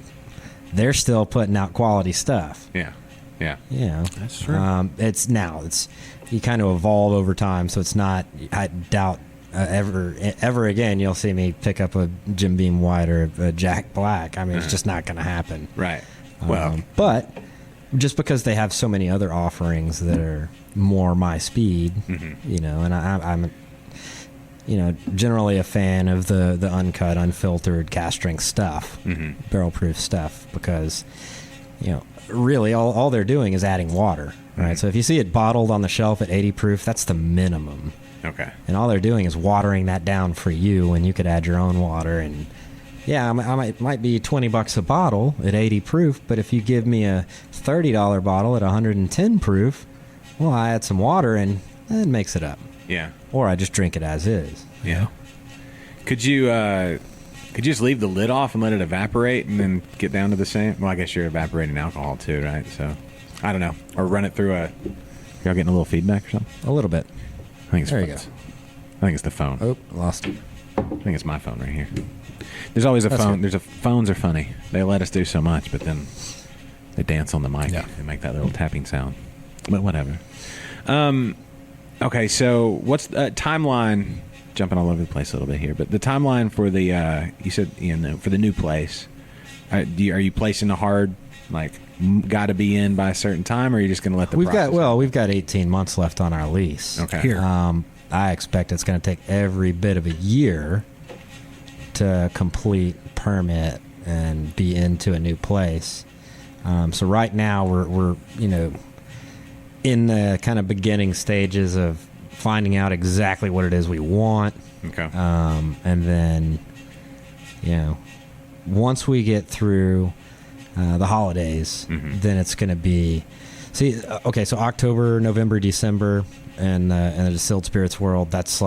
they're still putting out quality stuff. Yeah. Yeah. That's true. It's you kind of evolve over time, so it's not. I doubt ever again you'll see me pick up a Jim Beam White or a Jack Black. I mean, it's just not going to happen. Right. Well, but just because they have so many other offerings that are more my speed, and I'm generally a fan of the uncut, unfiltered cast strength stuff, barrel proof stuff, because really all they're doing is adding water, right? So if you see it bottled on the shelf at 80 proof, that's the minimum. okay. And all they're doing is watering that down for you, and you could add your own water. And it might be $20 a bottle at 80 proof, but if you give me a $30 bottle at 110 proof, well, I add some water and it makes it up. Yeah. Or I just drink it as is. Yeah. Could you just leave the lid off and let it evaporate and then get down to the same? Well, I guess you're evaporating alcohol too, right? So, I don't know. Or run it through y'all getting a little feedback or something? A little bit. I think it's There you phones. I think it's the phone. Oh, lost it. I think it's my phone right here. There's always a That's phone. good. Phones are funny. They let us do so much, but then they dance on the mic. Yeah. They make that little tapping sound. But whatever. Okay, so what's the timeline? Jumping all over the place a little bit here, but the timeline for the you said for the new place. Are you placing a hard got to be in by a certain time, or are you just going to let the We've process got 18 months left on our lease. Okay. Here. I expect it's going to take every bit of a year to complete permit and be into a new place. So right now we're in the kind of beginning stages of finding out exactly what it is we want. Okay. And then, once we get through the holidays, then it's going to be. So October, November, December, and the distilled spirits world, that's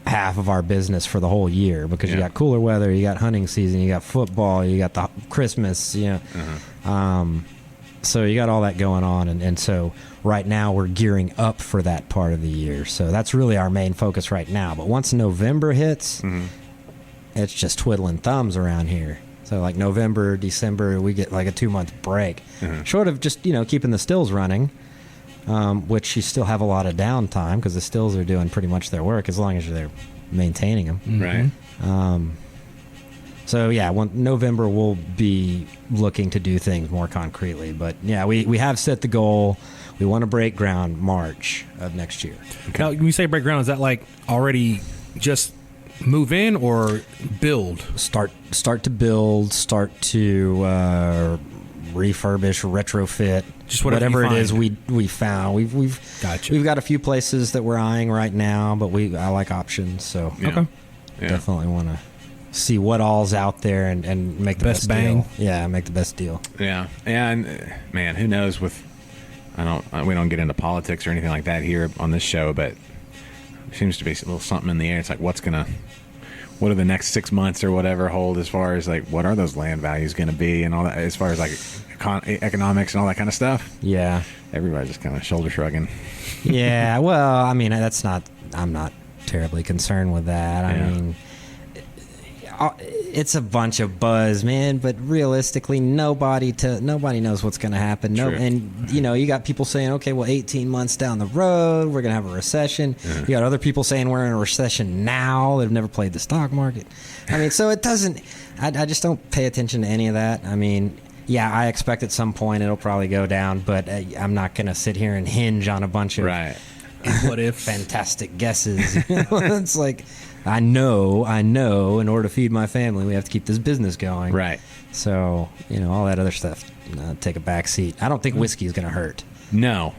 half of our business for the whole year, because you got cooler weather, you got hunting season, you got football, you got the Christmas, so you got all that going on, and so right now we're gearing up for that part of the year. So that's really our main focus right now. But once November hits, it's just twiddling thumbs around here. So like November, December, we get like a 2-month break, short of just keeping the stills running, which you still have a lot of downtime because the stills are doing pretty much their work as long as they're maintaining them. Right. So November we'll be looking to do things more concretely. But we have set the goal. We want to break ground March of next year. Now, when you say break ground, is that like already just move in or build? Start to build, start to refurbish, retrofit, just whatever it you is find. we found. We've got a few places that we're eyeing right now, but I like options, so Okay. Yeah. definitely want to see what all's out there and make the best bang. deal. Yeah, make the best deal. Yeah, and man, who knows? We don't get into politics or anything like that here on this show, but it seems to be a little something in the air. It's like, what are the next 6 months or whatever hold as far as like what are those land values going to be and all that, as far as like economics and all that kind of stuff. Yeah, everybody's just kind of shoulder shrugging. Yeah, well, I mean, I'm not terribly concerned with that. I mean, it's a bunch of buzz, man, but realistically nobody knows what's going to happen. True. And you got people saying, okay, well, 18 months down the road we're going to have a recession. You got other people saying we're in a recession now. They've never played the stock market. I mean, so it doesn't, I just don't pay attention to any of that. I mean, yeah, I expect at some point it'll probably go down, but I'm not going to sit here and hinge on a bunch of what if fantastic guesses. It's like, I know in order to feed my family we have to keep this business going, Right. So all that other stuff take a back seat. I don't think whiskey is going to hurt. No.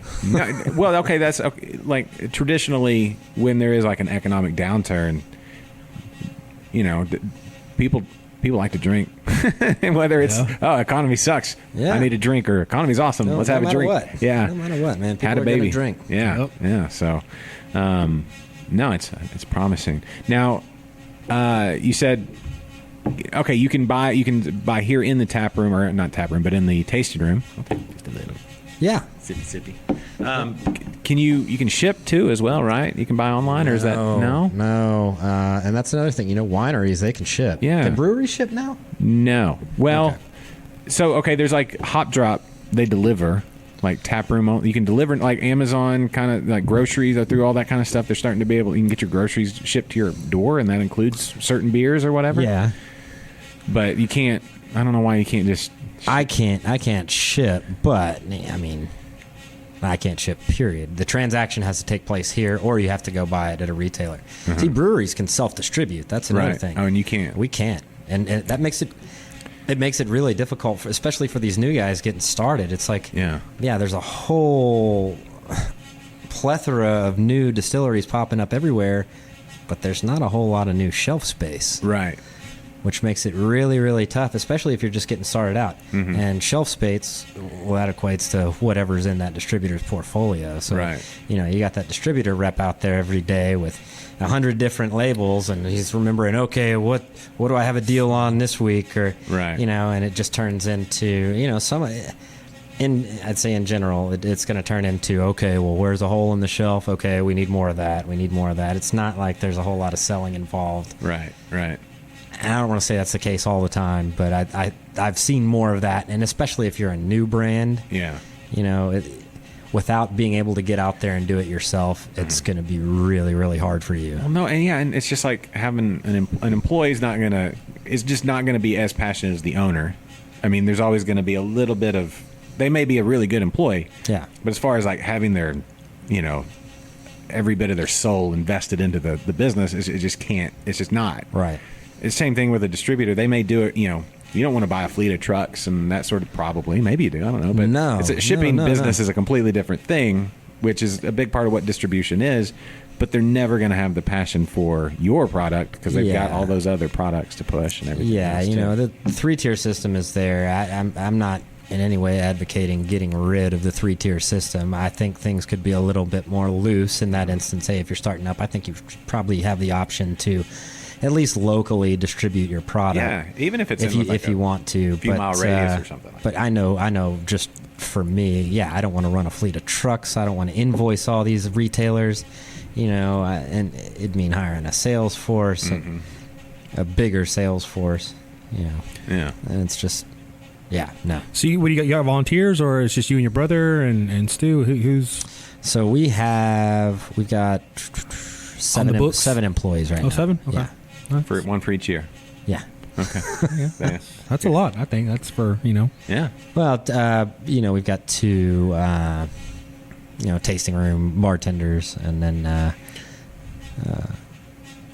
Well, okay, that's okay. Like traditionally when there is like an economic downturn, people like to drink. And whether it's economy sucks, I need a drink, or economy's awesome, let's have a drink. What. Yeah, no matter what, man, people had a are baby. gonna drink. Yeah. So no, it's promising. Now you said okay, you can buy here in the tap room, or not tap room, but in the tasting room. Okay, just a little Yeah. sippy. Can you can ship too as well, right? You can buy online, or is that no? No, and that's another thing. Wineries, they can ship. Yeah. Can breweries ship now? No. Well, there's like Hop Drop. They deliver like tap room. You can deliver like Amazon, kind of like groceries through all that kind of stuff. They're starting to be able. You can get your groceries shipped to your door, and that includes certain beers or whatever. Yeah. But you can't. I don't know why you can't just. I can't ship, but I mean, I can't ship, period. The transaction has to take place here, or you have to go buy it at a retailer. See, breweries can self-distribute. That's another thing. Oh, and you can't. We can't. And that makes it really difficult, especially for these new guys getting started. It's like, there's a whole plethora of new distilleries popping up everywhere, but there's not a whole lot of new shelf space. Right. Which makes it really, really tough, especially if you're just getting started out. And shelf space, well, that equates to whatever's in that distributor's portfolio. So, you got that distributor rep out there every day with 100 different labels, and he's remembering, okay, what do I have a deal on this week? Or, and it just turns into, I'd say in general, it's going to turn into, okay, well, where's a hole in the shelf? Okay, we need more of that. It's not like there's a whole lot of selling involved. Right. And I don't want to say that's the case all the time, but I've seen more of that, and especially if you're a new brand, without being able to get out there and do it yourself, it's going to be really, really hard for you. Well, no, and it's just like having an employee is just not gonna be as passionate as the owner. I mean, there's always going to be a little bit of. They may be a really good employee, but as far as like having their, every bit of their soul invested into the business, it just can't. It's just not right. It's the same thing with a distributor. They may do it, you don't want to buy a fleet of trucks and that sort of, probably. Maybe you do. I don't know. But it's shipping business is a completely different thing, which is a big part of what distribution is. But they're never going to have the passion for your product because they've got all those other products to push and everything. Yeah, the 3-tier system is there. I'm not in any way advocating getting rid of the 3-tier system. I think things could be a little bit more loose in that instance. Hey, if you're starting up, I think you probably have the option to at least locally distribute your product. Yeah, even if it's if you want to, a few mile radius or something. But I know. Just for me, I don't want to run a fleet of trucks. I don't want to invoice all these retailers. And it'd mean hiring a sales force, a bigger sales force. And it's just, no. So what do you got? You got volunteers, or it's just you and your brother and Stu? Who's? So we've got 7 employees right now. 7? Okay. Yeah. For one for each year. Yeah. Okay. That's a lot. I think that's for Yeah. Well, we've got 2,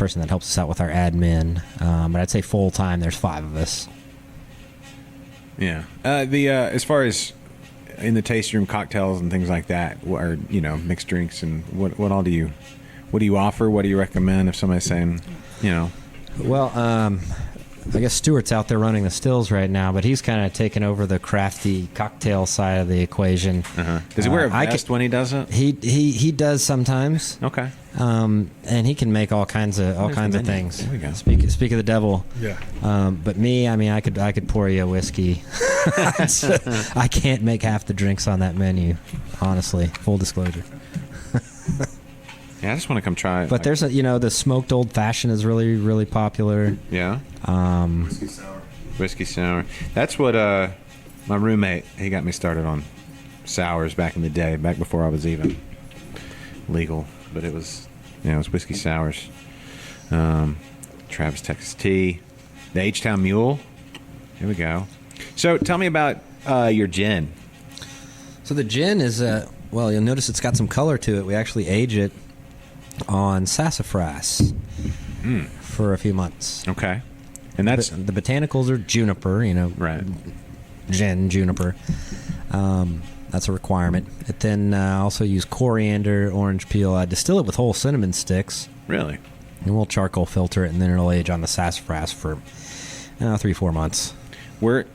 person that helps us out with our admin. But I'd say full time, there's 5 of us. Yeah. As far as in the tasting room, cocktails and things like that, or mixed drinks, and what all do you offer? What do you recommend if somebody's saying, Well, I guess Stewart's out there running the stills right now, but he's kind of taken over the crafty cocktail side of the equation. Does he wear a vest when he does it? He does sometimes. Okay. And he can make all kinds of things. There we go. Speak of the devil. Yeah. But me, I mean, I could pour you a whiskey. So I can't make half the drinks on that menu, honestly. Full disclosure. Yeah, I just want to come try it. But there's the smoked old fashioned is really, really popular. Yeah. Whiskey sour. Whiskey sour. That's what my roommate, he got me started on sours back in the day, back before I was even legal. But it was whiskey sours. Travis Texas Tea. The H-Town Mule. Here we go. So tell me about your gin. So the gin is, you'll notice it's got some color to it. We actually age it on sassafras for a few months. Okay. And that's... The botanicals are juniper, Right. Gin, juniper. That's a requirement. It then also use coriander, orange peel. I distill it with whole cinnamon sticks. Really? And we'll charcoal filter it, and then it'll age on the sassafras for 3-4 months. Where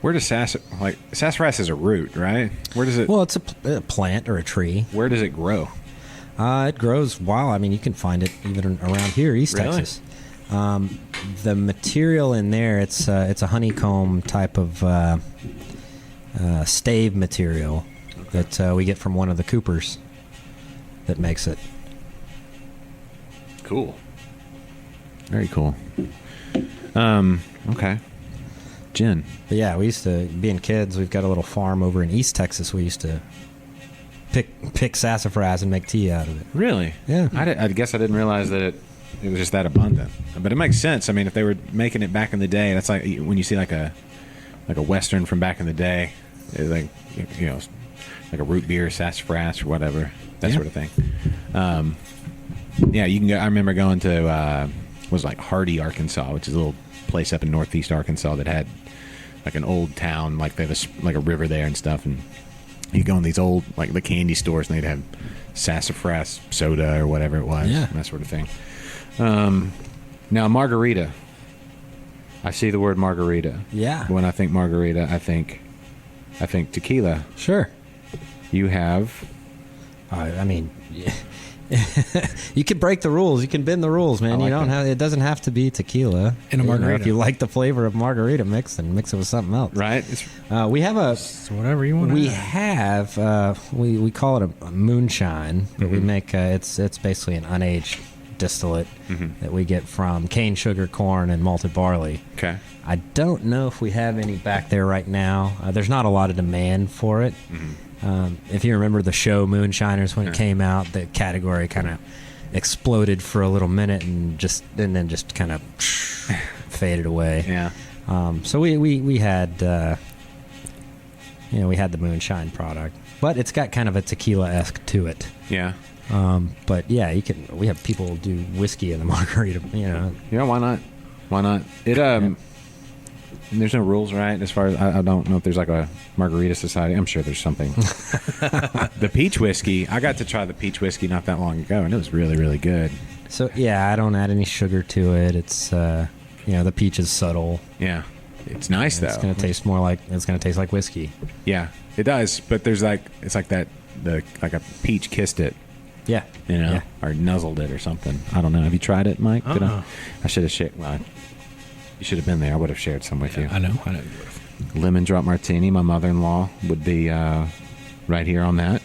does sassafras is a root, right? Where does it... Well, it's a plant or a tree. Where does it grow? It grows wild. I mean, you can find it even around here, East Really? Texas. The material in there, it's a honeycomb type of stave material that we get from one of the coopers that makes it. Cool. Very cool. Okay. Gin. But yeah, we used to, being kids, we've got a little farm over in East Texas. We used to pick sassafras and make tea out of it. Really? Yeah. I guess I didn't realize that it was just that abundant. But it makes sense. I mean, if they were making it back in the day, that's like when you see like a Western from back in the day, it's like like a root beer, sassafras, or whatever, that sort of thing. Yeah, you can go. I remember going to Hardy, Arkansas, which is a little place up in northeast Arkansas that had like an old town, like they have like a river there and stuff, and you go in these old like the candy stores and they'd have sassafras soda or whatever it was, that sort of thing. Now margarita. I see the word margarita. Yeah. When I think margarita, I think tequila. Sure. You have. I mean, you can break the rules. You can bend the rules, man. I like that. It doesn't have to be tequila In a margarita. If you like the flavor of margarita mix, then mix it with something else. Right. We have It's whatever you want. we call it a moonshine, but we make it's basically an unaged distillate that we get from cane sugar, corn, and malted barley. Okay. I don't know if we have any back there right now. There's not a lot of demand for it. If you remember the show Moonshiners when it came out, the category kind of exploded for a little minute and then just kind of faded away. Yeah. So we had we had the moonshine product, but it's got kind of a tequila-esque to it. Yeah. But yeah, we have people do whiskey in the margarita. Yeah. Why not? Why not? It there's no rules, right? As far as I don't know if there's like a margarita society. I'm sure there's something. The peach whiskey. I got to try the peach whiskey not that long ago, and it was really, really good. So yeah, I don't add any sugar to it. It's the peach is subtle. Yeah. It's nice though. It's gonna taste like whiskey. Yeah, it does. But there's it's like that like a peach kissed it. Yeah. Or nuzzled it or something. I don't know. Have you tried it, Mike? I should have shared. Well, you should have been there. I would have shared some with you. I know. Lemon drop martini. My mother-in-law would be right here on that.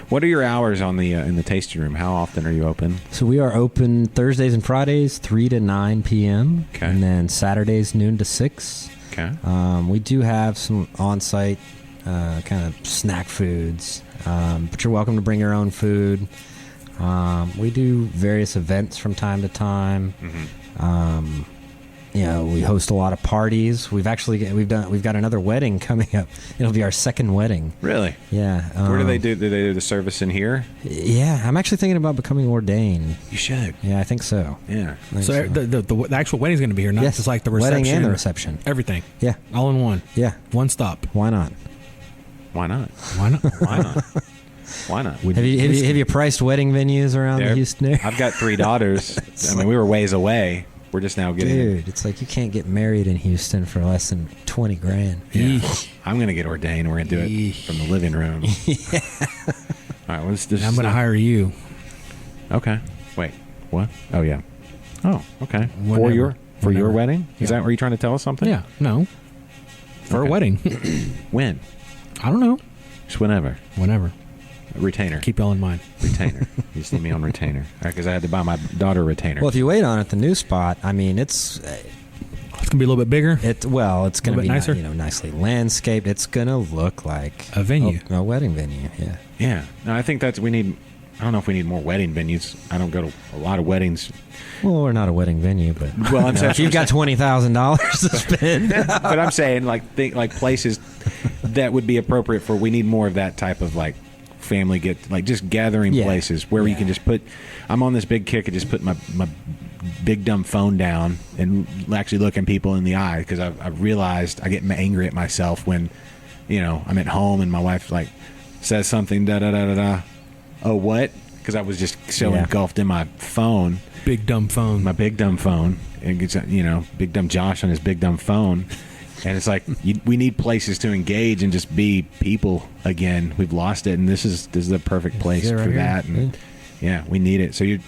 What are your hours on the in the tasting room? How often are you open? So we are open Thursdays and Fridays, 3 to 9 p.m. Okay. And then Saturdays, noon to 6. Okay. We do have some on-site kind of snack foods, but you're welcome to bring your own food. We do various events from time to time. we host a lot of parties. We've got another wedding coming up. It'll be our second wedding. Really? Yeah. Where do they do? Do they do the service in here? Yeah, I'm actually thinking about becoming ordained. You should. Yeah, I think so. Yeah. So the actual wedding's going to be here, not Yes. just like the reception. Wedding and the reception. Everything. Yeah. All in one. Yeah. One stop. Why not? Why not? Why not? Why not? Why not? Have you priced wedding venues around the Houston area? I've got 3 daughters. I mean, we were ways away. We're just now getting. Dude, it's like you can't get married in Houston for less than $20,000. Yeah. I'm going to get ordained. We're going to do it from the living room. Yeah. All right. What's this? I'm going to hire you. Okay. Wait. What? Oh yeah. Oh, okay. Whenever. For your Whenever. wedding? Is Yeah. that? Are you trying to tell us something? Yeah. No. For Okay. a wedding. When? I don't know. Just whenever. Whenever. Retainer. Keep y'all in mind. Retainer. You just need me on retainer. Because I had to buy my daughter a retainer. Well, if you wait on it, the new spot, I mean, it's It's going to be a little bit bigger. going to bit be nicer? nicely landscaped. It's going to look like A venue. a wedding venue. Yeah. Yeah. No, I think we need. I don't know if we need more wedding venues. I don't go to a lot of weddings. Well, we're not a wedding venue, but Well, I'm saying, if you've got $20,000 to spend, but I'm saying like places that would be appropriate for. We need more of that type of like family just gathering Yeah. places where you can just put. I'm on this big kick of just putting my big dumb phone down and actually looking people in the eye because I've realized I get angry at myself when I'm at home and my wife like says something da da da da da. Oh, what? Because I was just so engulfed in my phone. Big dumb phone. My big dumb phone. And it's, big dumb Josh on his big dumb phone. And it's like, we need places to engage and just be people again. We've lost it. And this is the perfect place right for here. that. And yeah, we need it. So you're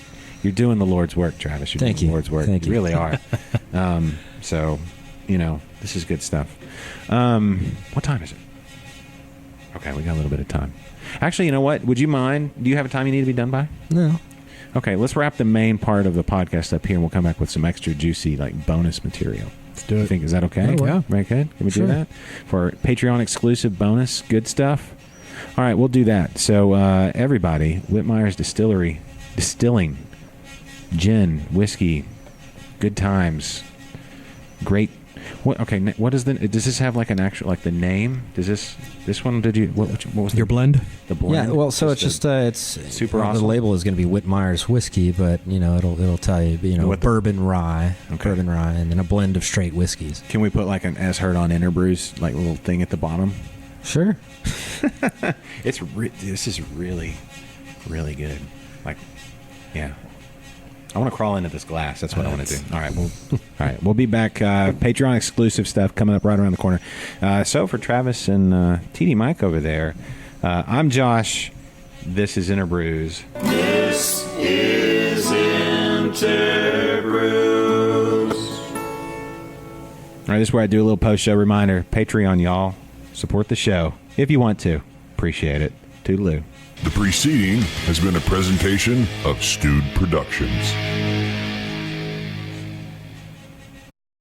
doing the Lord's work, Travis. You're Thank doing you. the Lord's work. Thank You you. really are. So, this is good stuff. What time is it? Okay, we got a little bit of time. Actually, you know what? Would you mind? Do you have a time you need to be done by? no. Okay, let's wrap the main part of the podcast up here, and we'll come back with some extra juicy, like, bonus material. Let's do You it. think, is that okay? That'll work. Very good. Can we Sure. do that? For Patreon exclusive bonus, good stuff? All right, we'll do that. So, everybody, Whitmeyer's Distillery, Distilling, gin, whiskey, good times, great. What? Okay, what is does this have like an actual, like the name? Does this one, did you, what was Your blend? the blend? Yeah, well, so it's Just just it's super awesome. The label is going to be Whitmeyer's whiskey, but it'll tell you What the- bourbon rye, Okay. bourbon rye, and then a blend of straight whiskeys. Can we put like an as heard on InterBrews, like little thing at the bottom? Sure. This is really, really good. Like, yeah. I want to crawl into this glass. That's what I want to do. All right, we'll be back. Patreon exclusive stuff coming up right around the corner. So for Travis and TD Mike over there, I'm Josh. This is InterBrews. This is InterBrews. All right, this is where I do a little post-show reminder. Patreon, y'all. Support the show if you want to. Appreciate it. Toodaloo. The preceding has been a presentation of Stewed Productions.